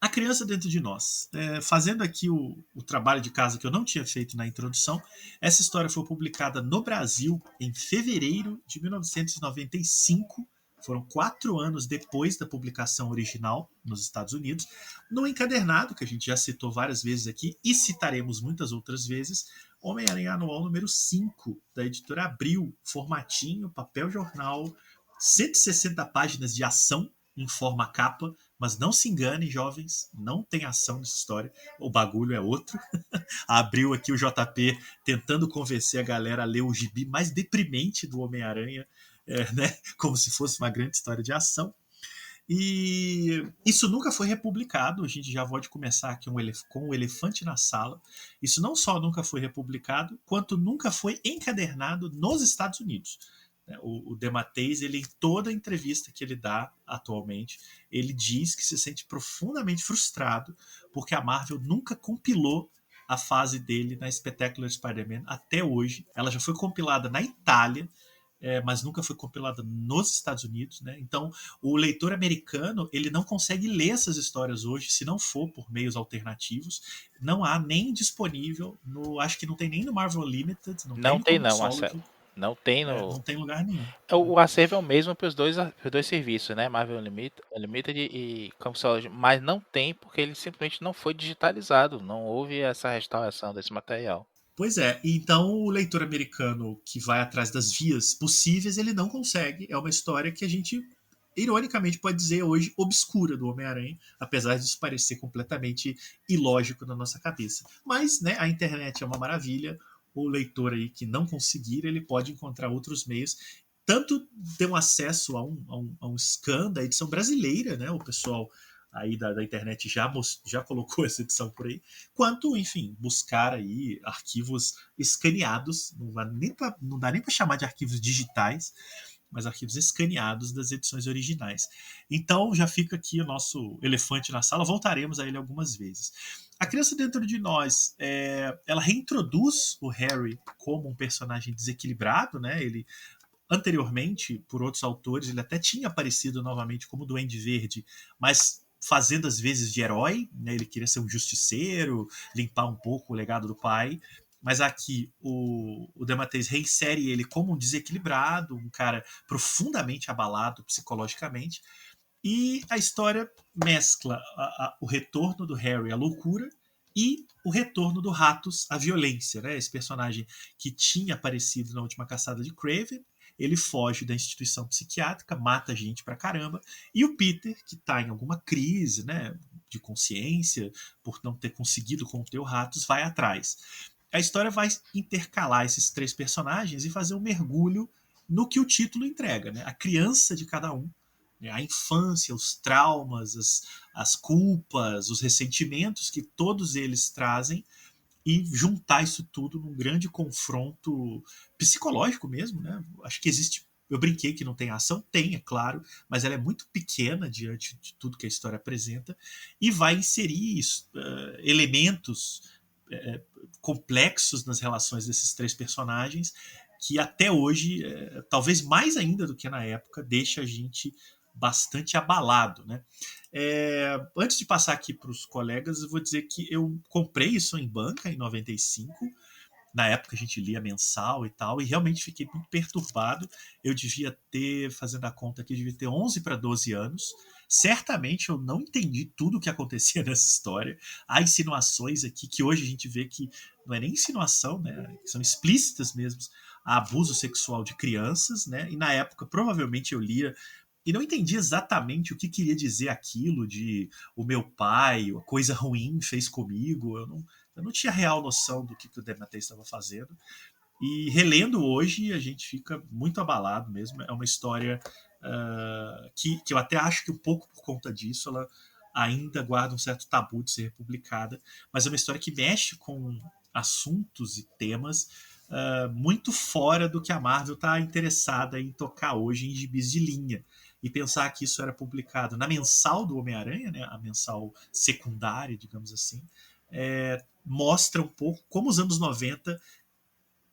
A Criança Dentro de Nós. Fazendo aqui o trabalho de casa que eu não tinha feito na introdução, essa história foi publicada no Brasil em fevereiro de 1995, foram 4 anos depois da publicação original nos Estados Unidos, no encadernado, que a gente já citou várias vezes aqui e citaremos muitas outras vezes, Homem-Aranha Anual número 5, da editora Abril, formatinho, papel jornal, 160 páginas de ação em forma capa, mas não se enganem, jovens, não tem ação nessa história, o bagulho é outro. Abriu aqui o JP tentando convencer a galera a ler o gibi mais deprimente do Homem-Aranha, né? Como se fosse uma grande história de ação. E isso nunca foi republicado, a gente já pode começar aqui com o elefante na sala. Isso não só nunca foi republicado, quanto nunca foi encadernado nos Estados Unidos. O DeMatteis, ele, em toda entrevista que ele dá atualmente, ele diz que se sente profundamente frustrado porque a Marvel nunca compilou a fase dele na Spectacular Spider-Man até hoje. Ela já foi compilada na Itália, mas nunca foi compilada nos Estados Unidos, né? Então, o leitor americano, ele não consegue ler essas histórias hoje, se não for por meios alternativos. Não há nem disponível, acho que não tem nem no Marvel Unlimited, não tem Não no tem não, Marcelo. Comixology, Não tem no. não tem lugar nenhum. O acervo é o mesmo para os dois serviços, né? Marvel Unlimited e Comixology, mas não tem porque ele simplesmente não foi digitalizado. Não houve essa restauração desse material. Pois é, então o leitor americano que vai atrás das vias possíveis, ele não consegue. É uma história que a gente, ironicamente, pode dizer hoje obscura do Homem-Aranha, apesar disso parecer completamente ilógico na nossa cabeça. Mas, né, a internet é uma maravilha. O leitor aí que não conseguir, ele pode encontrar outros meios. Tanto ter um acesso a um scan da edição brasileira, né? O pessoal aí da internet já colocou essa edição por aí, quanto, enfim, buscar aí arquivos escaneados, não dá nem para chamar de arquivos digitais, mas arquivos escaneados das edições originais. Então já fica aqui o nosso elefante na sala, voltaremos a ele algumas vezes. A Criança Dentro de Nós, ela reintroduz o Harry como um personagem desequilibrado, né? Ele anteriormente, por outros autores, ele até tinha aparecido novamente como Duende Verde, mas fazendo às vezes de herói, né? Ele queria ser um justiceiro, limpar um pouco o legado do pai, mas aqui o DeMatteis reinsere ele como um desequilibrado, um cara profundamente abalado psicologicamente, e a história mescla o retorno do Harry à loucura e o retorno do Ratos à violência, né? Esse personagem que tinha aparecido na última caçada de Kraven, ele foge da instituição psiquiátrica, mata gente pra caramba, e o Peter, que tá em alguma crise, né, de consciência, por não ter conseguido conter o Ratos, vai atrás. A história vai intercalar esses três personagens e fazer um mergulho no que o título entrega, né? A criança de cada um, né? A infância, os traumas, as culpas, os ressentimentos que todos eles trazem, e juntar isso tudo num grande confronto psicológico mesmo, né? Acho que existe. Eu brinquei que não tem ação, tem, é claro, mas ela é muito pequena diante de tudo que a história apresenta e vai inserir elementos complexos nas relações desses três personagens que até hoje, talvez mais ainda do que na época, deixa a gente bastante abalado, né? Antes de passar aqui para os colegas, eu vou dizer que eu comprei isso em banca em 95. Na época a gente lia mensal e tal, e realmente fiquei muito perturbado. Eu devia ter, fazendo a conta aqui, devia ter 11 para 12 anos. Certamente eu não entendi tudo o que acontecia nessa história. Há insinuações aqui que hoje a gente vê que não é nem insinuação, né? São explícitas mesmo, a abuso sexual de crianças, né? E na época provavelmente eu lia e não entendi exatamente o que queria dizer aquilo de o meu pai, coisa ruim fez comigo. Eu não tinha real noção do que o DeMatteis estava fazendo. E relendo hoje, a gente fica muito abalado mesmo. É uma história que eu até acho que um pouco por conta disso ela ainda guarda um certo tabu de ser republicada, mas é uma história que mexe com assuntos e temas muito fora do que a Marvel está interessada em tocar hoje em gibis de linha. E pensar que isso era publicado na mensal do Homem-Aranha, né, a mensal secundária, digamos assim, mostra um pouco como os anos 90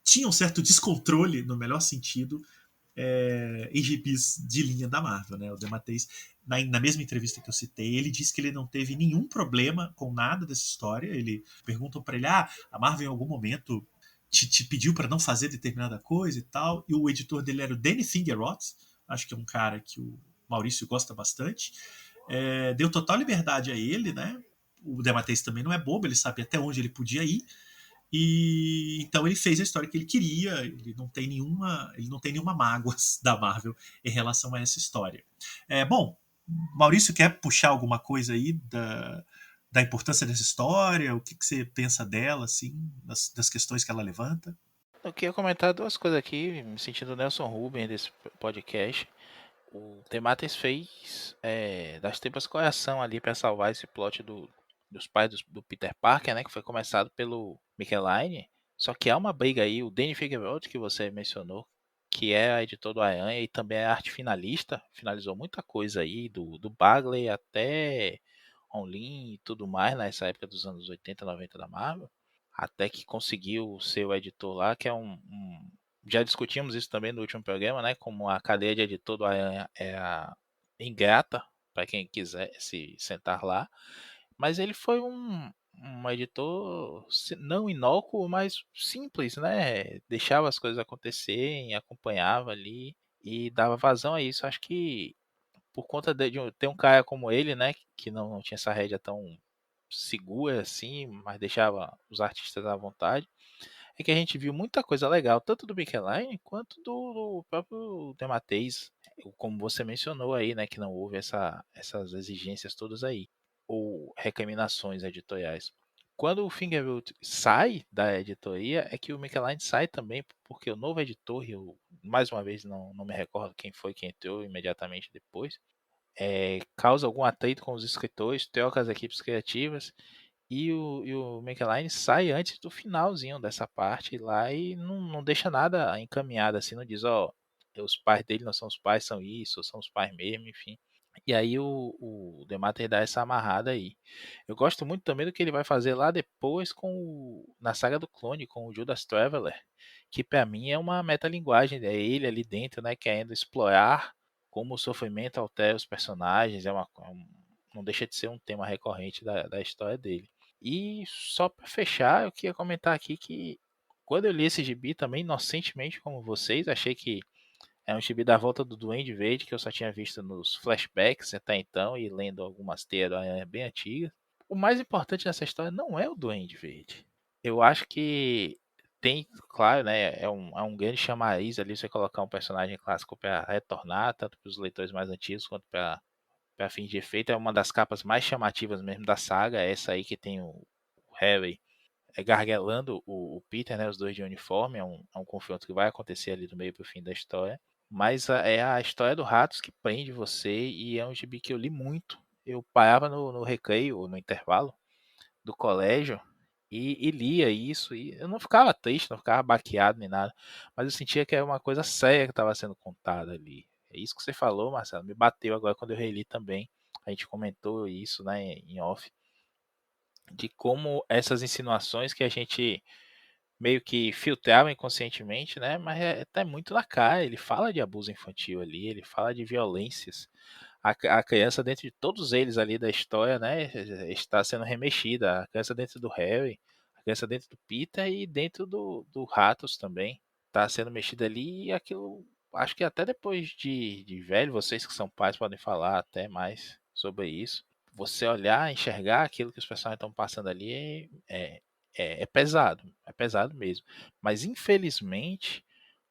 tinham um certo descontrole, no melhor sentido, em gibis de linha da Marvel, né? O DeMatteis, na mesma entrevista que eu citei, ele disse que ele não teve nenhum problema com nada dessa história. Ele perguntam para ele, a Marvel em algum momento te pediu para não fazer determinada coisa e tal, e o editor dele era o Danny Fingeroth, acho que é um cara que o Maurício gosta bastante, deu total liberdade a ele, né? O DeMatteis também não é bobo, ele sabe até onde ele podia ir, E então ele fez a história que ele queria, ele não tem nenhuma mágoa da Marvel em relação a essa história. Bom, Maurício quer puxar alguma coisa aí da importância dessa história? O que você pensa dela, assim, das questões que ela levanta? Eu queria comentar duas coisas aqui, me sentindo Nelson Rubens desse podcast. O Demates fez das tripas coração ali para salvar esse plot dos pais do Peter Parker, né? Que foi começado pelo Michelaine. Só que há uma briga aí, o Danny Figueroa, que você mencionou, que é a editor do Aranha e também é arte finalista, finalizou muita coisa aí, do Bagley até Onlin e tudo mais, nessa época dos anos 80, 90 da Marvel. Até que conseguiu ser o editor lá, que é já discutimos isso também no último programa, né? Como a cadeia de editor do Aranha é ingrata para quem quiser se sentar lá. Mas ele foi um editor não inócuo, mas simples, né? Deixava as coisas acontecerem, acompanhava ali e dava vazão a isso. Acho que por conta de ter um cara como ele, né? Que não tinha essa rédea tão segura assim, mas deixava os artistas à vontade, é que a gente viu muita coisa legal, tanto do Michelaine quanto do próprio Demateis, como você mencionou aí, né, que não houve essas exigências todas aí, ou recriminações editoriais. Quando o Fingerwood sai da editoria, é que o Michelaine sai também, porque o novo editor, eu mais uma vez não me recordo quem foi que entrou imediatamente depois, causa algum atrito com os escritores, troca as equipes criativas, e o Michelaine sai antes do finalzinho dessa parte lá e não deixa nada encaminhado assim, não diz, ó, os pais dele não são os pais, são isso, são os pais mesmo, enfim. E aí o Demater dá essa amarrada aí. Eu gosto muito também do que ele vai fazer lá depois na saga do clone, com o Judas Traveler, que pra mim é uma metalinguagem, é ele ali dentro, né, querendo explorar como o sofrimento altera os personagens, não deixa de ser um tema recorrente da história dele. E só para fechar, eu queria comentar aqui que quando eu li esse gibi também, inocentemente como vocês, achei que é um gibi da volta do Duende Verde, que eu só tinha visto nos flashbacks até então e lendo algumas teias da Aranha bem antigas. O mais importante nessa história não é o Duende Verde. Eu acho que tem, claro, né, é um grande chamariz ali você colocar um personagem clássico para retornar, tanto para os leitores mais antigos quanto para fins de efeito. É uma das capas mais chamativas mesmo da saga, essa aí que tem o Harry gargalando o Peter, né, os dois de uniforme, é um confronto que vai acontecer ali do meio para o fim da história. Mas é a história do Ratos que prende você e é um gibi que eu li muito. Eu parava no recreio, ou no intervalo do colégio e lia isso. E eu não ficava triste, não ficava baqueado nem nada. Mas eu sentia que era uma coisa séria que estava sendo contada ali. É isso que você falou, Marcelo. Me bateu agora quando eu reli também. A gente comentou isso, né, em off. De como essas insinuações que a gente meio que filtrava inconscientemente, né? Mas tá muito na cara. Ele fala de abuso infantil ali, ele fala de violências. A criança dentro de todos eles ali da história, né? Está sendo remexida. A criança dentro do Harry, a criança dentro do Peter e dentro do Ratos também. Está sendo mexida ali e aquilo. Acho que até depois de velho, vocês que são pais podem falar até mais sobre isso. Você olhar, enxergar aquilo que os personagens estão passando ali é pesado mesmo. Mas infelizmente,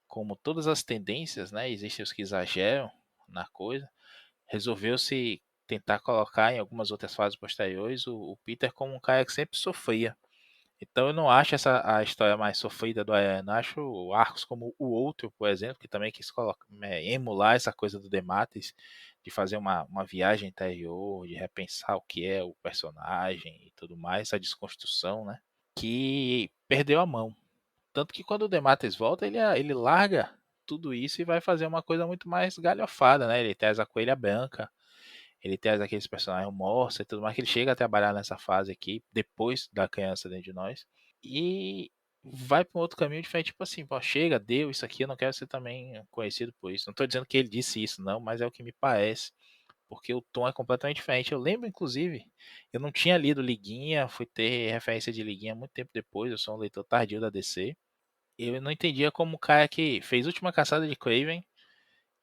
como todas as tendências, né, existem os que exageram na coisa, resolveu-se tentar colocar em algumas outras fases posteriores o Peter como um cara que sempre sofria. Então eu não acho essa a história mais sofrida do Aranha. Eu acho arcos como o outro, por exemplo, que também quis emular essa coisa do Dematis, de fazer uma viagem interior, de repensar o que é o personagem e tudo mais, essa desconstrução, né? Que perdeu a mão. Tanto que quando o Dematis volta, ele larga tudo isso e vai fazer uma coisa muito mais galhofada, né? Ele traz a Coelha Branca, ele traz aqueles personagens mortos e tudo mais, que ele chega a trabalhar nessa fase aqui, depois da criança dentro de nós, e vai para um outro caminho diferente, tipo assim, pô, chega, deu isso aqui, eu não quero ser também conhecido por isso. Não estou dizendo que ele disse isso, não, mas é o que me parece, porque o tom é completamente diferente. Eu lembro, inclusive, eu não tinha lido Liguinha, fui ter referência de Liguinha muito tempo depois, eu sou um leitor tardio da DC. Eu não entendia como o cara que fez Última Caçada de Kraven,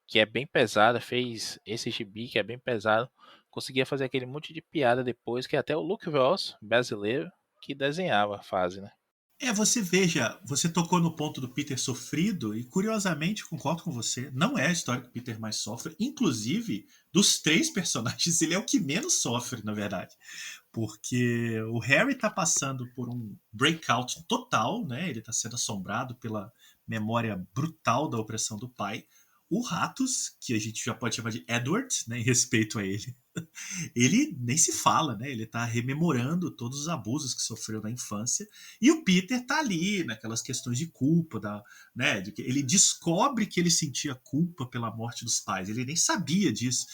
que é bem pesada, fez esse gibi que é bem pesado, conseguia fazer aquele monte de piada depois, que até o Luke Ross, brasileiro, que desenhava a fase, né? Você veja, você tocou no ponto do Peter sofrido, e curiosamente, concordo com você, não é a história que o Peter mais sofre. Inclusive, dos 3 personagens, ele é o que menos sofre, na verdade. Porque o Harry tá passando por um breakout total, né? Ele tá sendo assombrado pela memória brutal da opressão do pai. O Ratos, que a gente já pode chamar de Edward, né, em respeito a ele, ele nem se fala, né? Ele tá rememorando todos os abusos que sofreu na infância. E o Peter tá ali, naquelas questões de culpa, né? De que ele descobre que ele sentia culpa pela morte dos pais. Ele nem sabia disso.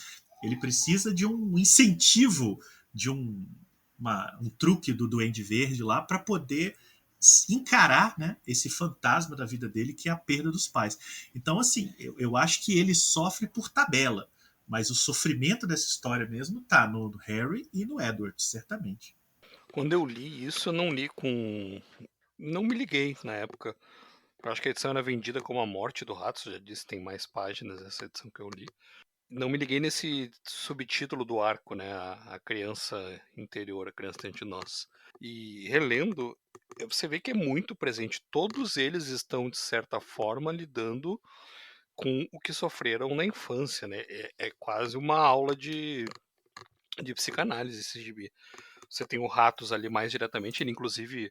Ele precisa de um incentivo, de um truque do Duende Verde lá para poder encarar, né, esse fantasma da vida dele, que é a perda dos pais. Então, assim, eu acho que ele sofre por tabela. Mas o sofrimento dessa história mesmo tá no Harry e no Edward, certamente. Quando eu li isso, eu não li com. Não me liguei na época. Eu acho que a edição era vendida como A Morte do Rato, já disse, tem mais páginas essa edição que eu li. Não me liguei nesse subtítulo do arco, né? A criança interior, a criança dentro de nós. E relendo, você vê que é muito presente. Todos eles estão, de certa forma, lidando com o que sofreram na infância, né? É quase uma aula de psicanálise esse gibi. Você tem o Ratos ali mais diretamente, ele inclusive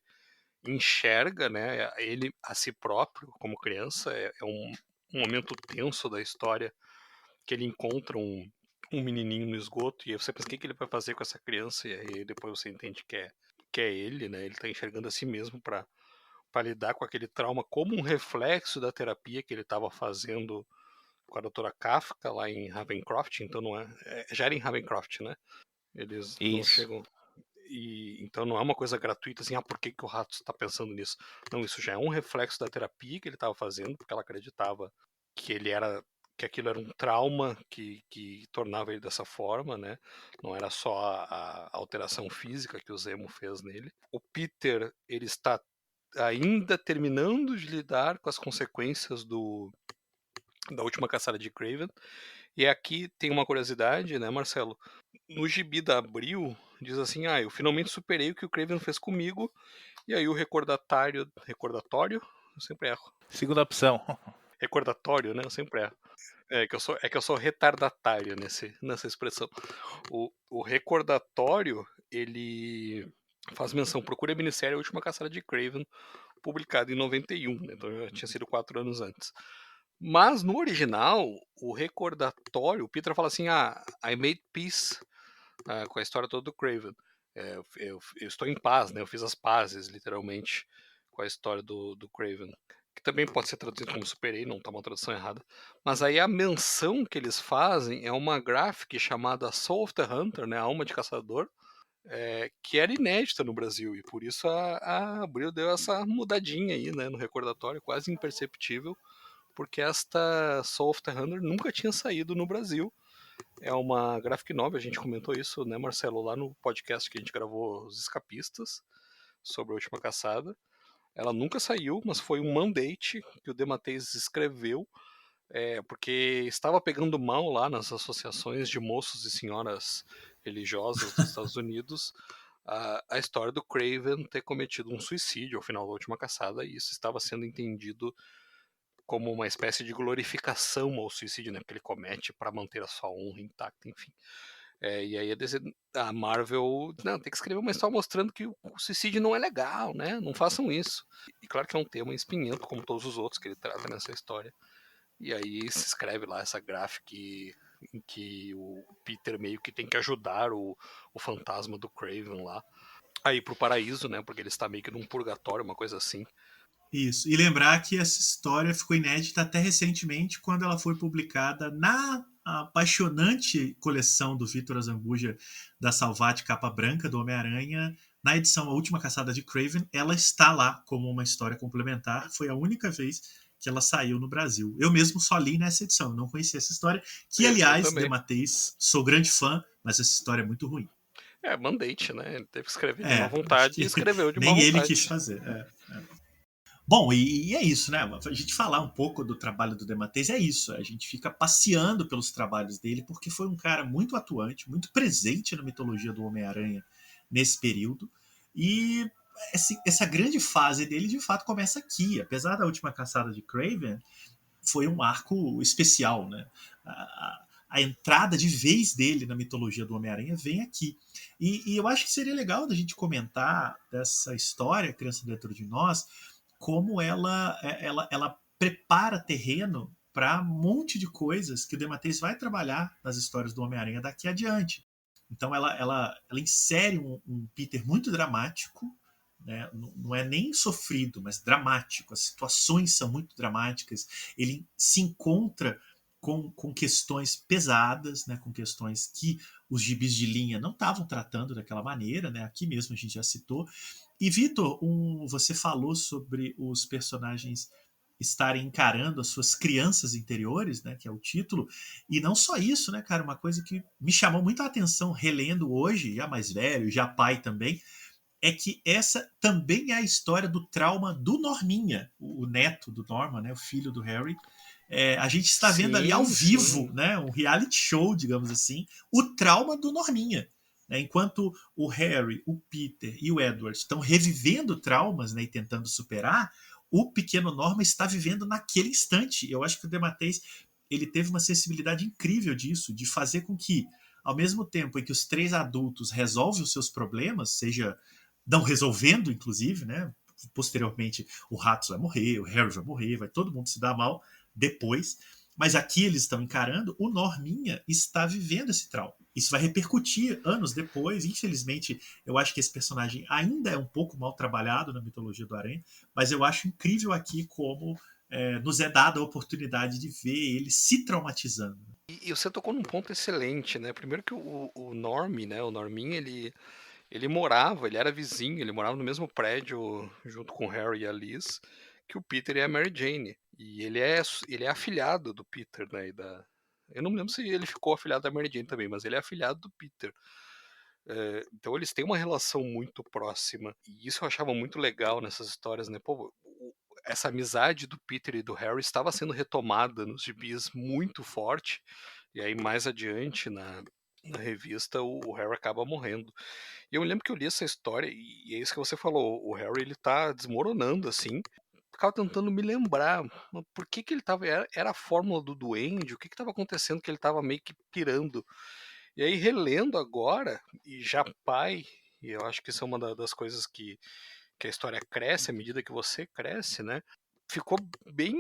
enxerga, né, ele a si próprio como criança. É um momento tenso da história que ele encontra um menininho no esgoto e aí você pensa o que ele vai fazer com essa criança e aí depois você entende que é ele, né? Ele está enxergando a si mesmo para lidar com aquele trauma como um reflexo da terapia que ele estava fazendo com a doutora Kafka lá em Ravencroft. Então não já era em Ravencroft, né? Eles não Isso. chegam. E então não é uma coisa gratuita assim, por que o Rato está pensando nisso? Não, isso já é um reflexo da terapia que ele estava fazendo, porque ela acreditava que que aquilo era um trauma que tornava ele dessa forma, né? Não era só a alteração física que o Zemo fez nele. O Peter, ele está ainda terminando de lidar com as consequências da última caçada de Craven. E aqui tem uma curiosidade, né, Marcelo? No gibi da Abril, diz assim: eu finalmente superei o que o Craven fez comigo. E aí o recordatório. Recordatório? Eu sempre erro. Segunda opção. Recordatório, né? Eu sempre erro. É que eu sou retardatário nessa expressão. O recordatório, ele faz menção. Procure a minissérie A Última Caçada de Craven, publicado em 91, né? Então já tinha sido 4 anos antes. Mas no original, o recordatório, o Peter fala assim: I made peace com a história toda do Craven. Eu estou em paz, né? Eu fiz as pazes, literalmente, com a história do Craven. Que também pode ser traduzido como superei, não está uma tradução errada. Mas aí a menção que eles fazem é uma graphic chamada Soul of the Hunter, né? A Alma de Caçador, que era inédita no Brasil. E por isso a Abril deu essa mudadinha aí, né? No recordatório, quase imperceptível. Porque esta Soul of the Hunter nunca tinha saído no Brasil. É uma graphic novel, a gente comentou isso, né, Marcelo, lá no podcast que a gente gravou, Os Escapistas, sobre a última caçada. Ela nunca saiu, mas foi um mandate que o Dematteis escreveu, porque estava pegando mal lá nas associações de moços e senhoras religiosas dos Estados Unidos a história do Craven ter cometido um suicídio ao final da última caçada, e isso estava sendo entendido como uma espécie de glorificação ao suicídio, né, que ele comete para manter a sua honra intacta, enfim. E aí a Marvel, não, tem que escrever uma história mostrando que o suicídio não é legal, né? Não façam isso. E claro que é um tema espinhento, como todos os outros que ele trata nessa história. E aí se escreve lá essa graphic em que o Peter meio que tem que ajudar o fantasma do Craven lá a ir pro paraíso, né? Porque ele está meio que num purgatório, uma coisa assim. Isso. E lembrar que essa história ficou inédita até recentemente, quando ela foi publicada na apaixonante coleção do Victor Azambuja da Salvat Capa Branca do Homem-Aranha. Na edição A Última Caçada de Craven, ela está lá como uma história complementar. Foi a única vez que ela saiu no Brasil. Eu mesmo só li nessa edição, não conhecia essa história, que, aliás, Dematteis, sou grande fã, mas essa história é muito ruim. Mandate, né? Ele teve que escrever de má vontade e escreveu de má nem vontade. Nem ele quis fazer. Bom, e é isso, né? A gente falar um pouco do trabalho do Dematteis é isso. A gente fica passeando pelos trabalhos dele, porque foi um cara muito atuante, muito presente na mitologia do Homem-Aranha nesse período. E essa grande fase dele de fato começa aqui. Apesar da última caçada de Kraven, foi um arco especial, né? A entrada de vez dele na mitologia do Homem-Aranha vem aqui. E eu acho que seria legal da gente comentar dessa história, Criança Dentro de Nós, como ela prepara terreno para um monte de coisas que o DeMatteis vai trabalhar nas histórias do Homem-Aranha daqui adiante. Então ela insere um Peter muito dramático, né? Não é nem sofrido, mas dramático. As situações são muito dramáticas. Ele se encontra com questões pesadas, né? Com questões que os gibis de linha não estavam tratando daquela maneira, né? Aqui mesmo a gente já citou. E, Vitor, você falou sobre os personagens estarem encarando as suas crianças interiores, né, que é o título, e não só isso, né, cara, uma coisa que me chamou muito a atenção relendo hoje, já mais velho, já pai também, é que essa também é a história do trauma do Norminha, o neto do Norman, né, o filho do Harry. A gente está vendo ali ao vivo, né, um reality show, digamos assim, o trauma do Norminha. Né, enquanto o Harry, o Peter e o Edward estão revivendo traumas, né, e tentando superar, o pequeno Norman está vivendo naquele instante. Eu acho que o DeMatteis ele teve uma sensibilidade incrível disso, de fazer com que, ao mesmo tempo em que os três adultos resolvem os seus problemas, seja não resolvendo, inclusive, né? Posteriormente o Ratos vai morrer, o Harry vai morrer, vai todo mundo se dar mal depois. Mas aqui eles estão encarando, o Norminha está vivendo esse trauma. Isso vai repercutir anos depois. Infelizmente, eu acho que esse personagem ainda é um pouco mal trabalhado na mitologia do Aranha, mas eu acho incrível aqui como nos é dada a oportunidade de ver ele se traumatizando. E você tocou num ponto excelente, né? Primeiro que o Norm, né? O Norminha, ele era vizinho, ele morava no mesmo prédio junto com o Harry e a Liz, que o Peter e a Mary Jane. E ele é afilhado do Peter, né? Eu não me lembro se ele ficou afilhado da Mary Jane também, mas ele é afilhado do Peter. Então eles têm uma relação muito próxima. E isso eu achava muito legal nessas histórias, né? Pô, essa amizade do Peter e do Harry estava sendo retomada nos gibis muito forte. E aí mais adiante na revista o Harry acaba morrendo. E eu me lembro que eu li essa história e é isso que você falou. O Harry ele tá desmoronando assim. Ficava tentando me lembrar por que ele tava. Era a fórmula do duende? O que tava acontecendo que ele tava meio que pirando? E aí, relendo agora, e já pai, e eu acho que isso é uma das coisas que a história cresce à medida que você cresce, né? Ficou bem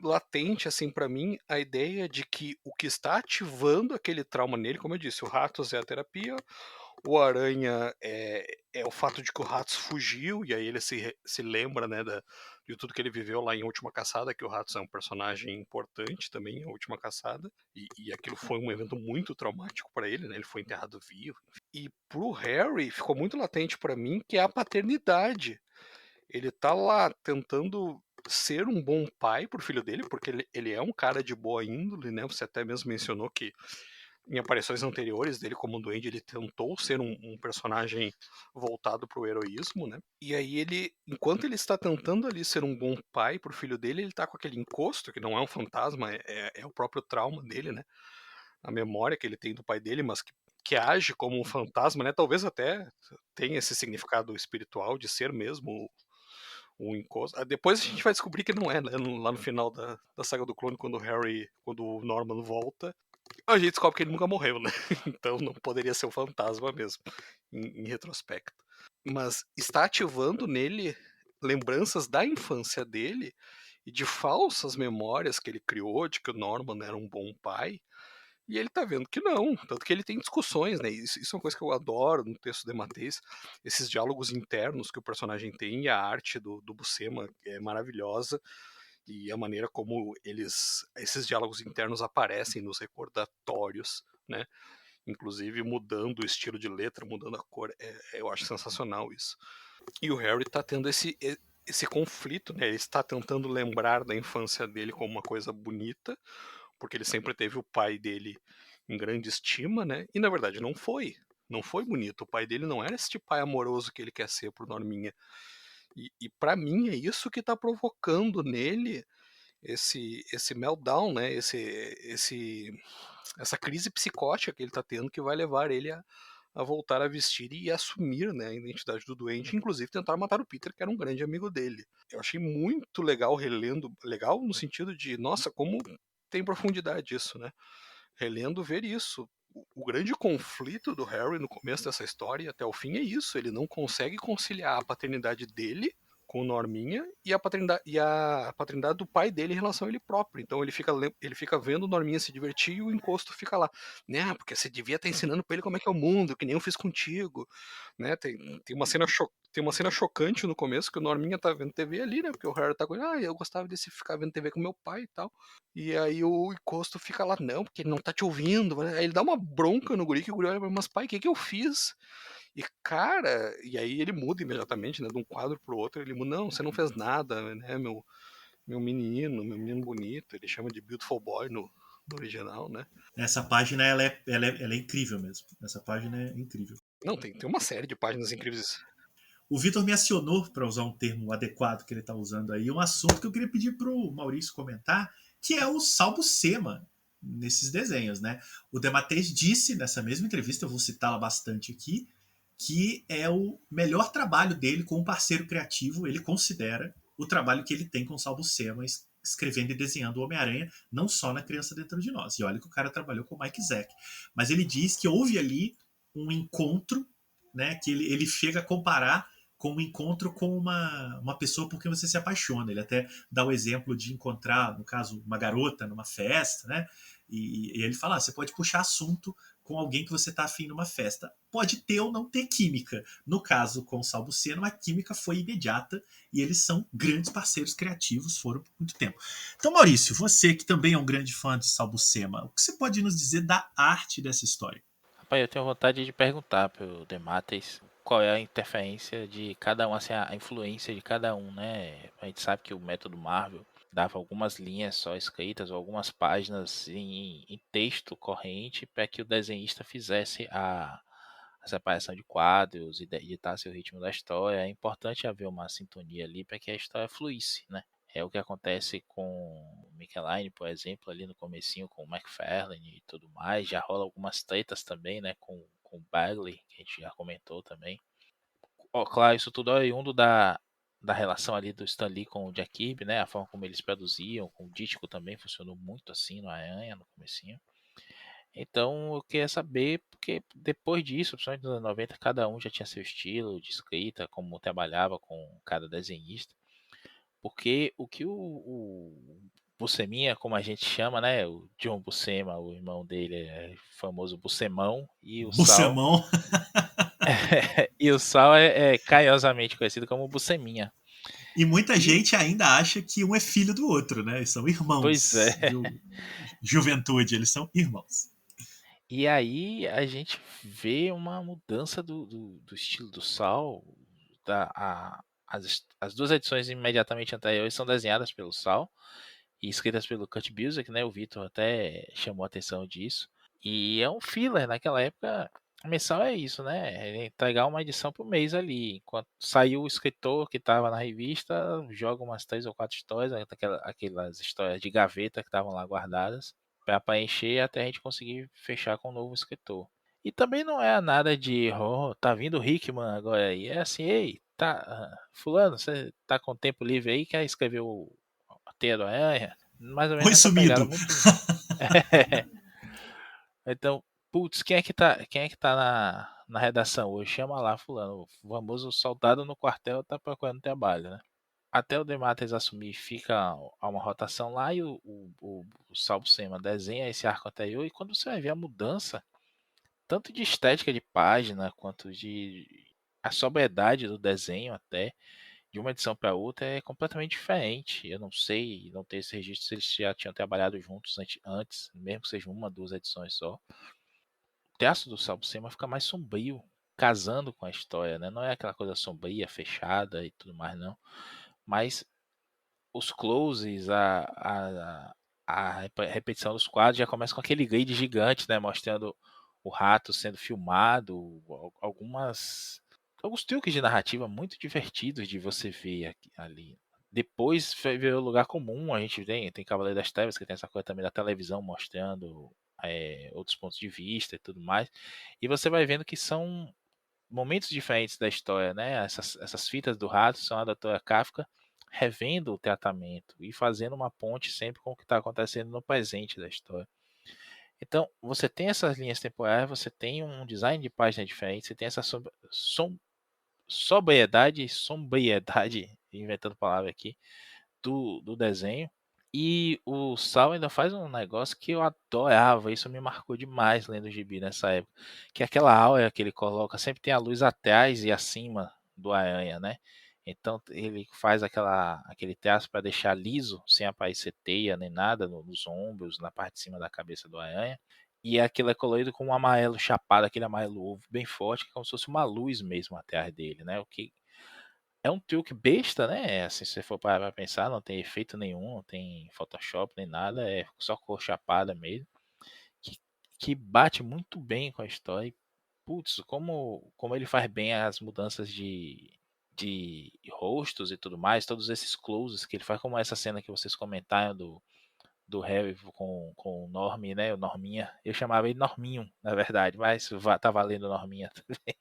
latente, assim, para mim, a ideia de que o que está ativando aquele trauma nele, como eu disse, o Ratos é a terapia, o Aranha é o fato de que o Ratos fugiu, e aí ele se lembra, né, de tudo que ele viveu lá em Última Caçada, que o Ratos é um personagem importante também em Última Caçada, e aquilo foi um evento muito traumático para ele, né, ele foi enterrado vivo. E pro Harry ficou muito latente para mim que é a paternidade. Ele tá lá tentando ser um bom pai pro filho dele, porque ele é um cara de boa índole, né? Você até mesmo mencionou que em aparições anteriores dele como duende, ele tentou ser um personagem voltado pro heroísmo, né? E aí enquanto ele está tentando ali ser um bom pai pro filho dele, ele tá com aquele encosto, que não é um fantasma, é o próprio trauma dele, né? A memória que ele tem do pai dele, mas que age como um fantasma, né? Talvez até tenha esse significado espiritual de ser mesmo um encosto. Depois a gente vai descobrir que não é, né? Lá no final da saga do clone, quando o Norman volta, a gente descobre que ele nunca morreu, né? Então não poderia ser um fantasma mesmo, em retrospecto. Mas está ativando nele lembranças da infância dele e de falsas memórias que ele criou de que o Norman era um bom pai. E ele tá vendo que não, tanto que ele tem discussões, né? Isso é uma coisa que eu adoro no texto de Matheus, esses diálogos internos que o personagem tem, e a arte do Buscema é maravilhosa, e a maneira como esses diálogos internos aparecem nos recordatórios, né? Inclusive mudando o estilo de letra, mudando a cor, eu acho sensacional isso. E o Harry tá tendo esse conflito, né? Ele está tentando lembrar da infância dele como uma coisa bonita, porque ele sempre teve o pai dele em grande estima, né? E na verdade não foi. Não foi bonito. O pai dele não era esse pai amoroso que ele quer ser pro Norminha. E para mim é isso que tá provocando nele esse meltdown, né? Essa crise psicótica que ele tá tendo, que vai levar ele a voltar a vestir e assumir, né, a identidade do Duende, inclusive tentar matar o Peter, que era um grande amigo dele. Eu achei muito legal relendo, legal no sentido de, nossa, como tem profundidade isso, né? Relendo ver isso. O grande conflito do Harry no começo dessa história e até o fim é isso. Ele não consegue conciliar a paternidade dele com o Norminha e a paternidade do pai dele em relação a ele próprio. Então ele fica vendo o Norminha se divertir e o encosto fica lá. Né? Porque você devia estar ensinando pra ele como é que é o mundo, que nem eu fiz contigo. Né? Tem uma cena tem uma cena chocante no começo que o Norminha tá vendo TV ali, né? Porque o Harry tá com ele, eu gostava de ficar vendo TV com meu pai e tal. E aí o encosto fica lá, não, porque ele não tá te ouvindo. Né? Aí ele dá uma bronca no guri, que o guri olha, mas pai, o que eu fiz? E cara, e aí ele muda imediatamente, né? De um quadro pro outro, ele muda, não, você não fez nada, né? Meu menino bonito, ele chama de Beautiful Boy no original, né? Essa página ela é incrível mesmo. Essa página é incrível. Não, tem uma série de páginas incríveis. O Vitor me acionou, para usar um termo adequado que ele está usando aí, um assunto que eu queria pedir para o Maurício comentar, que é o Salbucema nesses desenhos, né? O Dematteis disse nessa mesma entrevista, eu vou citá-la bastante aqui, que é o melhor trabalho dele com um parceiro criativo, ele considera o trabalho que ele tem com o Salbucema escrevendo e desenhando o Homem-Aranha, não só na Criança Dentro de Nós. E olha que o cara trabalhou com o Mike Zeck. Mas ele diz que houve ali um encontro, né, que ele chega a comparar com um encontro com uma pessoa por quem você se apaixona. Ele até dá o exemplo de encontrar, no caso, uma garota numa festa, né? E ele fala, você pode puxar assunto com alguém que você está afim numa festa. Pode ter ou não ter química. No caso, com o Salbucema, a química foi imediata e eles são grandes parceiros criativos, foram por muito tempo. Então, Maurício, você que também é um grande fã de Salbucema, o que você pode nos dizer da arte dessa história? Rapaz, eu tenho vontade de perguntar pro Dematteis qual é a interferência de cada um, assim, a influência de cada um, né? A gente sabe que o método Marvel dava algumas linhas só escritas, ou algumas páginas em texto corrente para que o desenhista fizesse a separação de quadros e editasse o ritmo da história. É importante haver uma sintonia ali para que a história fluísse, né? É o que acontece com o Micheline, por exemplo, ali no comecinho com o McFarlane e tudo mais. Já rola algumas tretas também, né, com o Bagley, que a gente já comentou também. Ó, claro, isso tudo é oriundo da relação ali do Stan Lee com o Jack Kirby, né, a forma como eles produziam, com o Dítico também funcionou muito assim no Aranha, no comecinho. Então eu queria saber, porque depois disso, principalmente nos anos 90, cada um já tinha seu estilo de escrita, como trabalhava com cada desenhista. Porque o que o Busceminha, como a gente chama, né? O John Buscema, o irmão dele é famoso Buscemão, e o Sal. Bucemão. E o Sal é carinhosamente conhecido como Busceminha. E muita E, gente ainda acha que um é filho do outro, né? Eles são pois irmãos. é. Juventude, eles são irmãos. E aí a gente vê uma mudança do estilo do Sal. As duas edições imediatamente anteriores são desenhadas pelo Sal e escritas pelo Kurt Busiek, né? O Vitor até chamou a atenção disso. E é um filler, naquela época, mensal é isso, né? É entregar uma edição por mês ali. Enquanto saiu o escritor que estava na revista, joga umas 3 ou 4 histórias, aquelas histórias de gaveta que estavam lá guardadas, para preencher até a gente conseguir fechar com um novo escritor. E também não é nada de, tá vindo o Hickman agora aí. É assim, ei, fulano, você tá com tempo livre aí, quer escrever a Teia do Aranha? Mais ou menos Oi, nessa pegada sumido. muito. Então, putz, quem é que tá na redação hoje? Chama lá, fulano. O famoso soldado no quartel tá procurando trabalho, né? Até o Dematteis assumir, fica a uma rotação lá e o Salvo-Sema desenha esse arco anterior. E quando você vai ver a mudança, tanto de estética de página, quanto de a sobriedade do desenho até, de uma edição para outra, é completamente diferente. Eu não sei, não tenho esse registro se eles já tinham trabalhado juntos antes, mesmo que seja 1, 2 edições só. O traço do Salbucema fica mais sombrio, casando com a história, né? Não é aquela coisa sombria, fechada e tudo mais, não. Mas os closes, a repetição dos quadros já começa com aquele grid gigante, né? Mostrando o rato sendo filmado, alguns truques de narrativa muito divertidos de você ver ali. Depois vai ver o lugar comum, a gente tem Cavaleiro das Trevas, que tem essa coisa também da televisão mostrando outros pontos de vista e tudo mais. E você vai vendo que são momentos diferentes da história, né? Essas fitas do rato são a doutora Kafka revendo o tratamento e fazendo uma ponte sempre com o que está acontecendo no presente da história. Então, você tem essas linhas temporais, você tem um design de página diferente, você tem essa sobriedade, inventando palavra aqui, do desenho. E o Sal ainda faz um negócio que eu adorava, isso me marcou demais lendo o gibi nessa época, que é aquela aura que ele coloca, sempre tem a luz atrás e acima do aranha, né? Então ele faz aquele traço para deixar liso, sem aparecer teia nem nada nos ombros, na parte de cima da cabeça do aranha. E aquilo é colorido com um amarelo chapado, aquele amarelo ovo bem forte, que é como se fosse uma luz mesmo atrás dele, né? O que é um truque besta, né? Assim, se você for parar pra pensar, não tem efeito nenhum, não tem Photoshop nem nada, é só cor chapada mesmo, que, que bate muito bem com a história. E, putz, como ele faz bem as mudanças de rostos e tudo mais, todos esses closes que ele faz, como essa cena que vocês comentaram do Harry com o Norm, né? O Norminha. Eu chamava ele Norminho, na verdade, mas tá valendo Norminha também.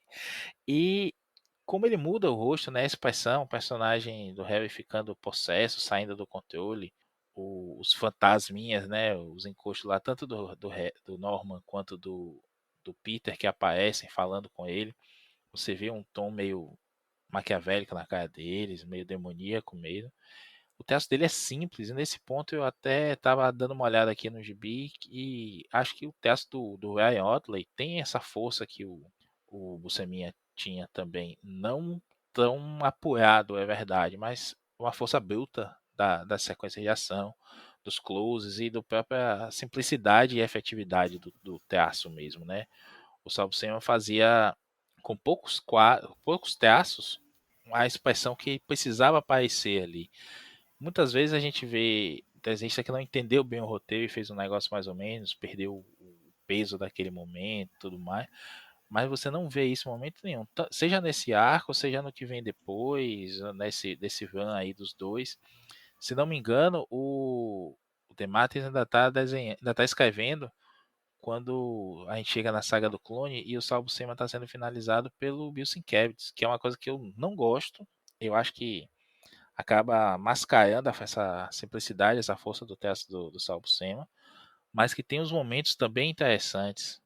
E como ele muda o rosto, né? A expressão, o personagem do Harry ficando possesso, saindo do controle, os fantasminhas, né? Os encostos lá, tanto do Norman quanto do Peter que aparecem falando com ele. Você vê um tom meio maquiavélico na cara deles, meio demoníaco mesmo. O texto dele é simples, e nesse ponto eu até estava dando uma olhada aqui no gibi e acho que o texto do Ryan Ottley tem essa força que o Buscema tinha também. Não tão apurado, é verdade, mas uma força bruta da sequência de ação, dos closes e da própria simplicidade e efetividade do traço mesmo, né? O Sal Buscema fazia com poucos traços a expressão que precisava aparecer ali. Muitas vezes a gente vê desenhista que não entendeu bem o roteiro e fez um negócio mais ou menos, perdeu o peso daquele momento e tudo mais, mas você não vê isso em momento nenhum. Seja nesse arco, seja no que vem depois, desse run aí dos dois. Se não me engano, o Demetrius ainda está desenhando, ainda tá escrevendo quando a gente chega na saga do clone e o Sal Buscema está sendo finalizado pelo Bill Sienkiewicz, que é uma coisa que eu não gosto. Eu acho que acaba mascarando essa simplicidade, essa força do texto do Sal Buscema, mas que tem uns momentos também interessantes.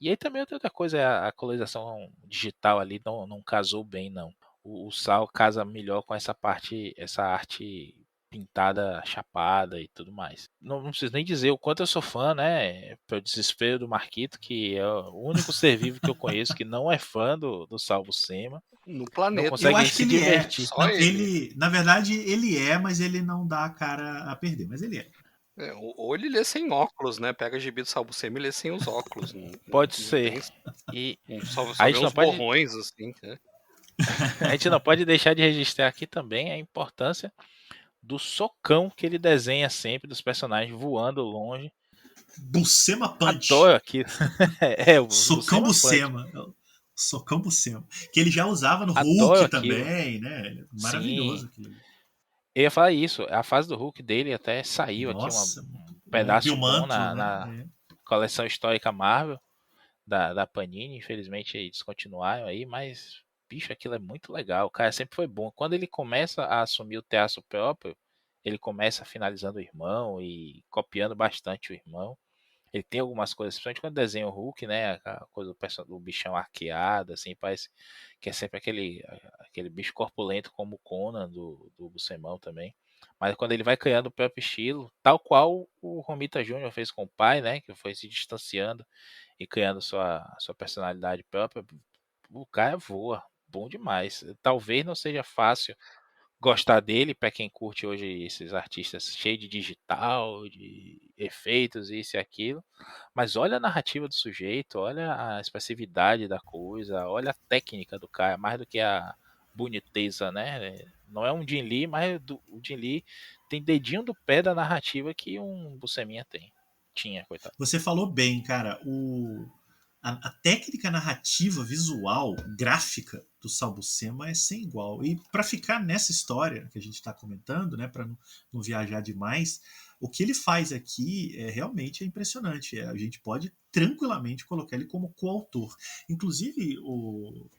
E aí também outra coisa é a colorização digital ali não casou bem, não. O Sal casa melhor com essa parte, essa arte pintada, chapada e tudo mais. Não preciso nem dizer o quanto eu sou fã, né? Pelo desespero do Marquito, que é o único ser vivo que eu conheço que não é fã do Sal Buscema. No Não planeta. Eu consegue acho que se ele é. divertir. Só ele. Ele, na verdade, ele é, mas ele não dá a cara a perder, mas ele é. Ou ele lê sem óculos, né? Pega gibi do Sal Buscema e lê sem os óculos. Pode Não ser. tem, E só a vê gente uns não pode borrões, assim. Né? a gente não pode deixar de registrar aqui também a importância do socão que ele desenha sempre dos personagens voando longe. Buscema Punch. Adoro aquilo. O Socão Buscema Punch. Buscema. Socão Buscema. Que ele já usava no Adoro Hulk aquilo. também, né? Sim. Maravilhoso aquilo ali. Eu ia falar isso. A fase do Hulk dele até saiu aqui Nossa, muito um bom. pedaço bom Biomantle, né? na coleção histórica Marvel da Panini. Infelizmente eles descontinuaram aí, mas bicho, aquilo é muito legal. O cara sempre foi bom. Quando ele começa a assumir o traço próprio, ele começa finalizando o irmão e copiando bastante o irmão. Ele tem algumas coisas, principalmente quando desenha o Hulk, né? A coisa do bichão arqueado, assim, parece que é sempre aquele bicho corpulento como o Conan do Buscemão também. Mas quando ele vai criando o próprio estilo, tal qual o Romita Jr. fez com o pai, né? Que foi se distanciando e criando sua personalidade própria, o cara voa. Bom demais. Talvez não seja fácil gostar dele, para quem curte hoje esses artistas cheios de digital, de efeitos, isso e aquilo. Mas olha a narrativa do sujeito, olha a expressividade da coisa, olha a técnica do cara, mais do que a boniteza, né? Não é um Jim Lee, mas o Jim Lee tem dedinho do pé da narrativa que um Busceminha tem. Tinha, coitado. Você falou bem, cara. A técnica narrativa, visual, gráfica do Sal Buscema é sem igual. E para ficar nessa história que a gente está comentando, né, para não viajar demais, O que ele faz aqui realmente é impressionante. A gente pode tranquilamente colocar ele como coautor. Inclusive, o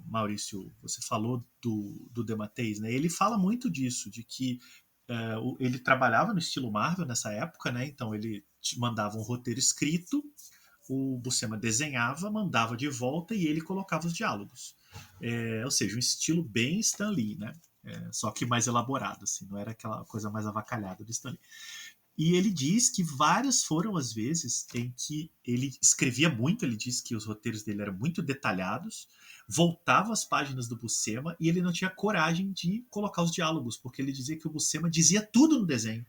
Maurício, você falou do DeMatteis, né? Ele fala muito disso, de que ele trabalhava no estilo Marvel nessa época, né? Então ele mandava um roteiro escrito, o Buscema desenhava, mandava de volta e ele colocava os diálogos. Ou seja, um estilo bem Stan Lee, né? Só que mais elaborado, assim, não era aquela coisa mais avacalhada do Stan Lee. E ele diz que várias foram as vezes em que ele escrevia muito, ele diz que os roteiros dele eram muito detalhados, voltava às páginas do Buscema e ele não tinha coragem de colocar os diálogos, porque ele dizia que o Buscema dizia tudo no desenho.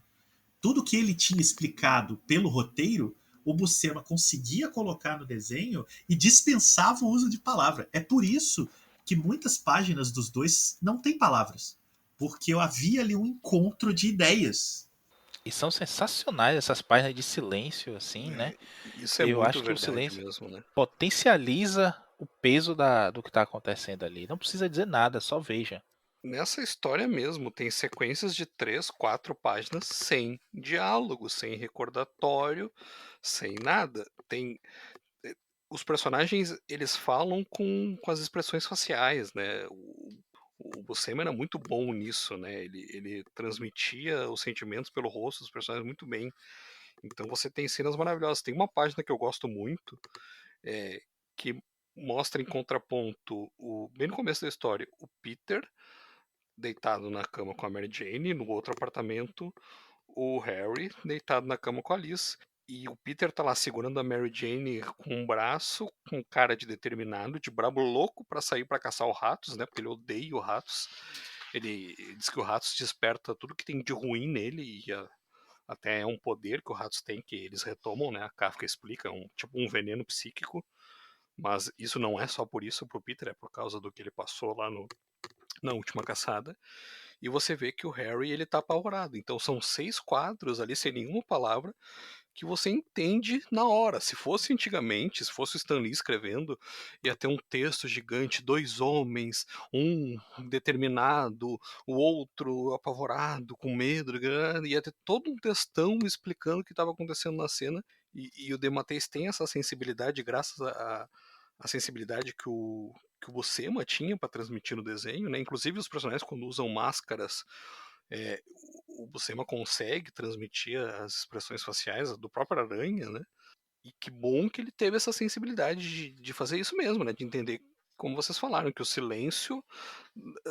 Tudo que ele tinha explicado pelo roteiro, o Buscema conseguia colocar no desenho e dispensava o uso de palavra. É por isso que muitas páginas dos dois não têm palavras, porque havia ali um encontro de ideias. E são sensacionais essas páginas de silêncio, assim, né? Isso é Eu muito acho que o verdade silêncio mesmo, né? potencializa o peso do que está acontecendo ali. Não precisa dizer nada, só veja. Nessa história mesmo, tem sequências de 3, 4 páginas sem diálogo, sem recordatório, sem nada. Os personagens, eles falam com as expressões faciais, né? O Buscema era muito bom nisso, né? Ele transmitia os sentimentos pelo rosto dos personagens muito bem. Então você tem cenas maravilhosas. Tem uma página que eu gosto muito, que mostra em contraponto, bem no começo da história, o Peter deitado na cama com a Mary Jane, no outro apartamento, o Harry deitado na cama com a Liz. E o Peter tá lá segurando a Mary Jane com um braço, com cara de determinado, de brabo louco pra sair pra caçar os ratos, né? Porque ele odeia os ratos. Ele diz que o ratos desperta tudo que tem de ruim nele e até é um poder que os ratos têm que eles retomam, né? A Kafka explica, tipo um veneno psíquico. Mas isso não é só por isso pro Peter, é por causa do que ele passou lá na última caçada. E você vê que o Harry ele tá apavorado. Então são 6 quadros ali sem nenhuma palavra que você entende na hora. Se fosse antigamente, se fosse o Stan Lee escrevendo, ia ter um texto gigante, 2 homens, um determinado, o outro apavorado, com medo, ia ter todo um textão explicando o que estava acontecendo na cena. E o DeMatteis tem essa sensibilidade graças a sensibilidade que o Buscema tinha para transmitir no desenho, né? Inclusive os personagens quando usam máscaras, é, o Buscema consegue transmitir as expressões faciais do próprio Aranha, né? E que bom que ele teve essa sensibilidade de fazer isso mesmo, né? De entender, como vocês falaram, que o silêncio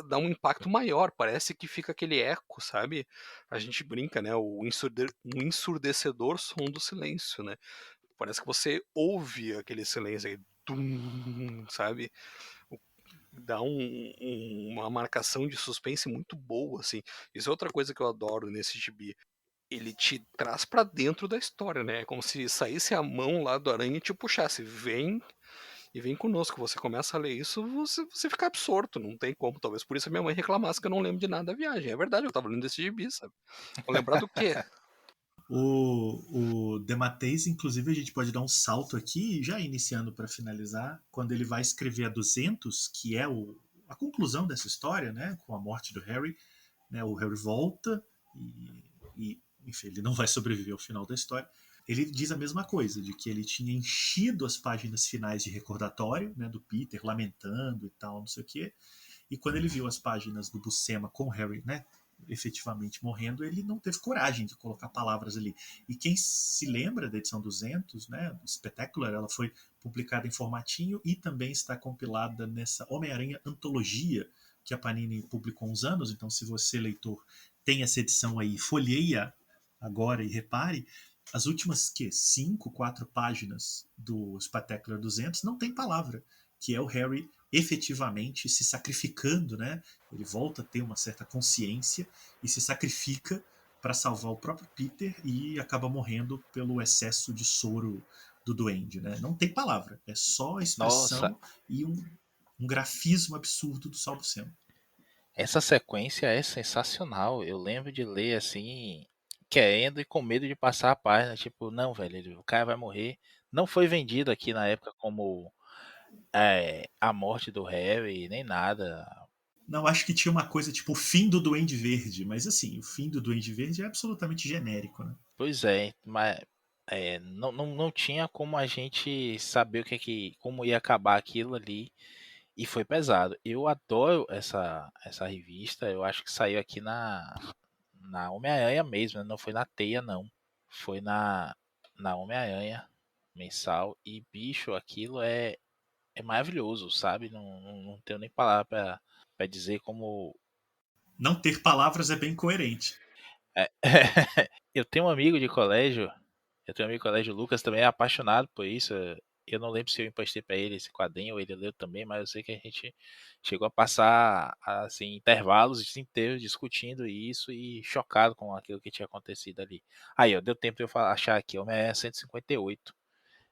dá um impacto maior, parece que fica aquele eco, sabe? A gente brinca, né? Um ensurdecedor som do silêncio, né? Parece que você ouve aquele silêncio aí, tum, sabe? Dá uma marcação de suspense muito boa, assim. Isso é outra coisa que eu adoro nesse gibi. Ele te traz pra dentro da história, né? É como se saísse a mão lá do aranha e te puxasse. Vem e vem conosco. Você começa a ler isso, você fica absorto, não tem como. Talvez por isso a minha mãe reclamasse que eu não lembro de nada da viagem. É verdade, eu tava lendo esse gibi, sabe? Vou lembrar do quê? O DeMatteis, inclusive, a gente pode dar um salto aqui, já iniciando para finalizar, quando ele vai escrever a 200, que é a conclusão dessa história, né, com a morte do Harry, né, o Harry volta enfim, ele não vai sobreviver ao final da história. Ele diz a mesma coisa, de que ele tinha enchido as páginas finais de recordatório, né, do Peter lamentando e tal, não sei o quê. E quando ele viu as páginas do Buscema com o Harry, né, efetivamente morrendo, ele não teve coragem de colocar palavras ali. E quem se lembra da edição 200, né, do Spectacular, ela foi publicada em formatinho e também está compilada nessa Homem-Aranha Antologia que a Panini publicou há uns anos. Então, se você, leitor, tem essa edição aí, folheia agora e repare, as últimas 5, 4 páginas do Spectacular 200 não tem palavra, que é o Harry efetivamente se sacrificando, né? Ele volta a ter uma certa consciência e se sacrifica para salvar o próprio Peter e acaba morrendo pelo excesso de soro do duende, né? Não tem palavra, é só a Nossa, expressão e um grafismo absurdo do Sal Buscema. essa sequência é sensacional. Eu lembro de ler assim, querendo e com medo de passar a página. Tipo, não, velho, o cara vai morrer. Não foi vendido aqui na época como a morte do Harry, nem nada. Não, acho que tinha uma coisa tipo o fim do Duende Verde, mas assim, o fim do Duende Verde é absolutamente genérico, né? Pois é, mas não tinha como a gente saber como ia acabar aquilo ali. E foi pesado. Eu adoro essa revista. Eu acho que saiu aqui na Homem-Aranha mesmo, né? Não foi na Teia, não. Foi na Homem-Aranha mensal. E, bicho, aquilo é maravilhoso, sabe? Não tenho nem palavra pra dizer como. Não ter palavras é bem coerente. É, eu tenho um amigo de colégio. Eu tenho um amigo de colégio, o Lucas, também é apaixonado por isso. Eu não lembro se eu emprestei pra ele esse quadrinho ou ele leu também, mas eu sei que a gente chegou a passar assim intervalos inteiros discutindo isso e chocado com aquilo que tinha acontecido ali. Aí, ó, deu tempo de eu achar aqui, Homem-Aranha 158.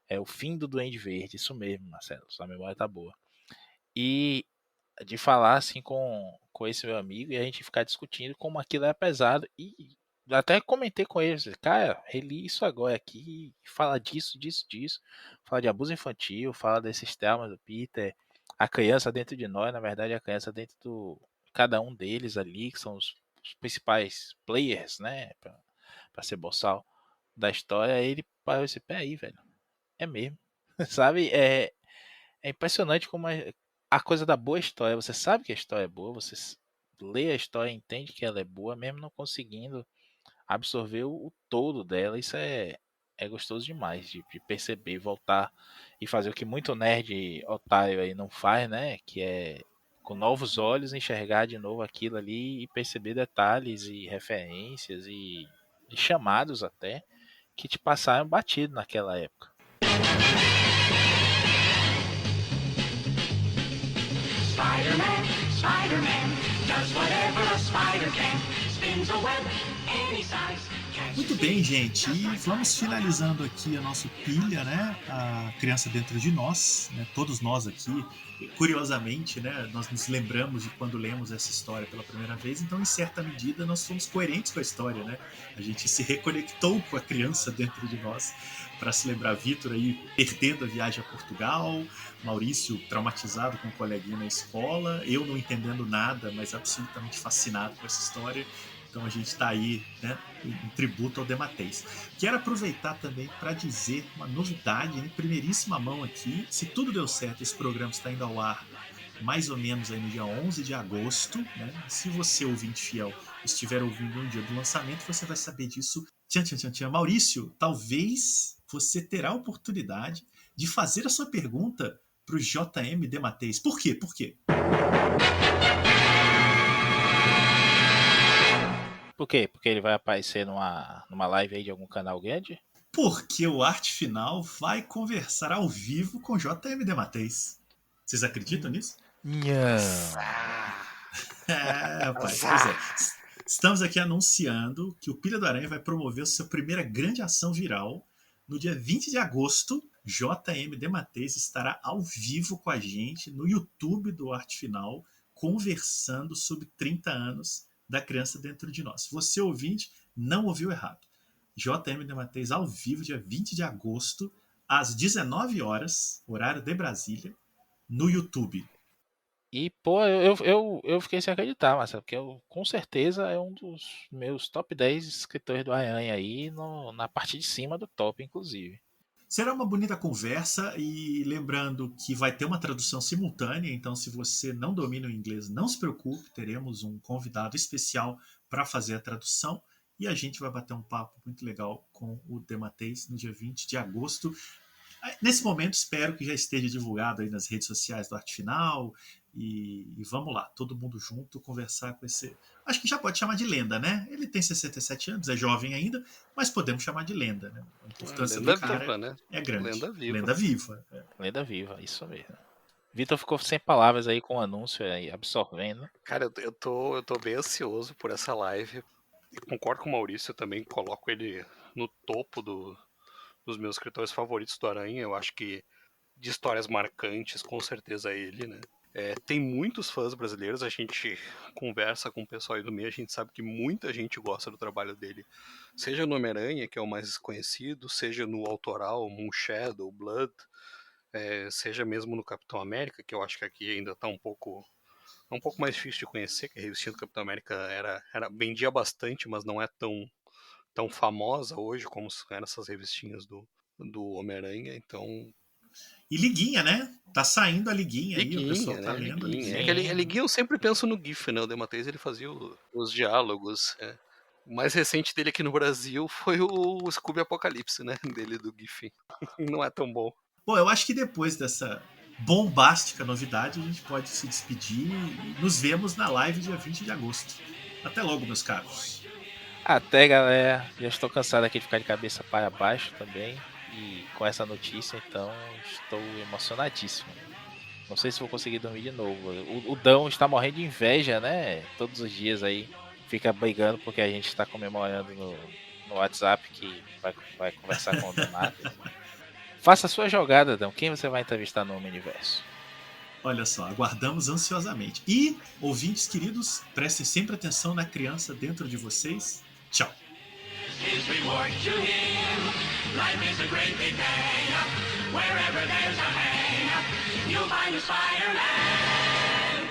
É o fim do Duende Verde, isso mesmo, Marcelo. Sua memória tá boa. E de falar assim com esse meu amigo e a gente ficar discutindo como aquilo é pesado. E até comentei com ele, cara, reli isso agora aqui, fala disso, disso, disso. Fala de abuso infantil, fala desses traumas do Peter, a criança dentro de nós, na verdade, a criança dentro do cada um deles ali, que são os principais players, né, pra ser boçal da história. Aí ele parou esse pé aí, velho. É mesmo. Sabe? É impressionante como a coisa da boa história. Você sabe que a história é boa, você lê a história e entende que ela é boa, mesmo não conseguindo absorver o todo dela. Isso é gostoso demais de perceber, voltar e fazer o que muito nerd otário aí não faz, né? Que é com novos olhos enxergar de novo aquilo ali e perceber detalhes e referências e chamados até que te passaram batido naquela época. Spider-Man, Spider-Man, does whatever a spider can. Spins a web any size. Muito bem, gente, e vamos finalizando aqui a nossa pilha, né? A criança dentro de nós, né? Todos nós aqui, curiosamente, né? Nós nos lembramos de quando lemos essa história pela primeira vez, então, em certa medida, nós fomos coerentes com a história, né? A gente se reconectou com a criança dentro de nós para se lembrar. Vitor aí perdendo a viagem a Portugal, Maurício traumatizado com um coleguinha na escola, eu não entendendo nada, mas absolutamente fascinado com essa história. Então a gente está aí, né, em tributo ao Dematteis. Quero aproveitar também para dizer uma novidade em primeiríssima mão aqui. Se tudo deu certo, esse programa está indo ao ar mais ou menos aí no dia 11 de agosto. Né? Se você, ouvinte fiel, estiver ouvindo no dia do lançamento, você vai saber disso. Tchan, tchan, tchan, tchan. Maurício, talvez você terá a oportunidade de fazer a sua pergunta para o JM Dematteis. Por quê? Por quê? Por quê? Porque ele vai aparecer numa live aí de algum canal grande? Porque o Arte Final vai conversar ao vivo com JM Dematteis. Vocês acreditam nisso? Não. É, rapaz, pois é. Estamos aqui anunciando que o Pilha do Aranha vai promover sua primeira grande ação viral. No dia 20 de agosto, JM Dematteis estará ao vivo com a gente no YouTube do Arte Final, conversando sobre 30 anos da criança dentro de nós. Você, ouvinte, não ouviu errado. JM Dematteis ao vivo, dia 20 de agosto, às 19 horas, horário de Brasília, no YouTube. E, pô, eu fiquei sem acreditar, Marcelo, porque com certeza é um dos meus top 10 escritores do Aranha aí, na parte de cima do top, inclusive. Será uma bonita conversa e lembrando que vai ter uma tradução simultânea, então se você não domina o inglês, não se preocupe, teremos um convidado especial para fazer a tradução e a gente vai bater um papo muito legal com o Dematteis no dia 20 de agosto. Nesse momento, espero que já esteja divulgado aí nas redes sociais do Arte Final. E vamos lá, todo mundo junto, conversar com esse. Acho que já pode chamar de lenda, né? Ele tem 67 anos, é jovem ainda, mas podemos chamar de lenda, né? A importância do Lenda cara viva, né? é grande. Lenda viva. Lenda viva. É. Lenda viva, isso mesmo. Vitor ficou sem palavras aí com o anúncio aí, absorvendo. Cara, eu tô bem ansioso por essa live. Eu concordo com o Maurício, eu também coloco ele no topo dos meus escritores favoritos do Aranha. Eu acho que de histórias marcantes, com certeza é ele, né? Tem muitos fãs brasileiros, a gente conversa com o pessoal aí do meio, a gente sabe que muita gente gosta do trabalho dele. Seja no Homem-Aranha, que é o mais conhecido, seja no autoral, Moonshadow, Blood, seja mesmo no Capitão América, que eu acho que aqui ainda tá um pouco É um pouco mais difícil de conhecer, que a revistinha do Capitão América vendia bastante, mas não é tão famosa hoje como eram essas revistinhas do Homem-Aranha, então... E liguinha, né? Tá saindo a liguinha aí, o pessoal Liguinha, tá né? lendo a Liguinha. liguinha. É que a liguinha eu sempre penso no GIF, né? O Dematteis, ele fazia os diálogos. O mais recente dele aqui no Brasil foi o Scooby Apocalipse, né? Dele do GIF. Não é tão bom. Bom, eu acho que depois dessa bombástica novidade, a gente pode se despedir e nos vemos na live dia 20 de agosto. Até logo, meus caros. Até, galera. Já estou cansado aqui de ficar de cabeça para baixo também. E com essa notícia, então, estou emocionadíssimo. Não sei se vou conseguir dormir de novo. O Dão está morrendo de inveja, né? Todos os dias aí fica brigando porque a gente está comemorando no WhatsApp que vai conversar com o Donato. Faça a sua jogada, Dão. Quem você vai entrevistar no Omniverso? Olha só, aguardamos ansiosamente. E, ouvintes queridos, prestem sempre atenção na criança dentro de vocês. Tchau. His reward to him. Life is a great big day. Wherever there's a hang, you'll find a Spider-Man.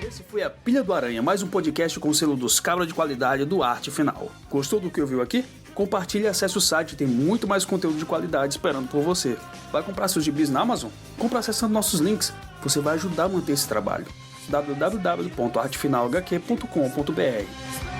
Esse foi a Pilha do Aranha, mais um podcast com o selo dos cabras de qualidade do Arte Final. Gostou do que ouviu aqui? Compartilhe e acesse o site, tem muito mais conteúdo de qualidade esperando por você. Vai comprar seus gibis na Amazon? Compre acessando nossos links, você vai ajudar a manter esse trabalho. www.artefinalhq.com.br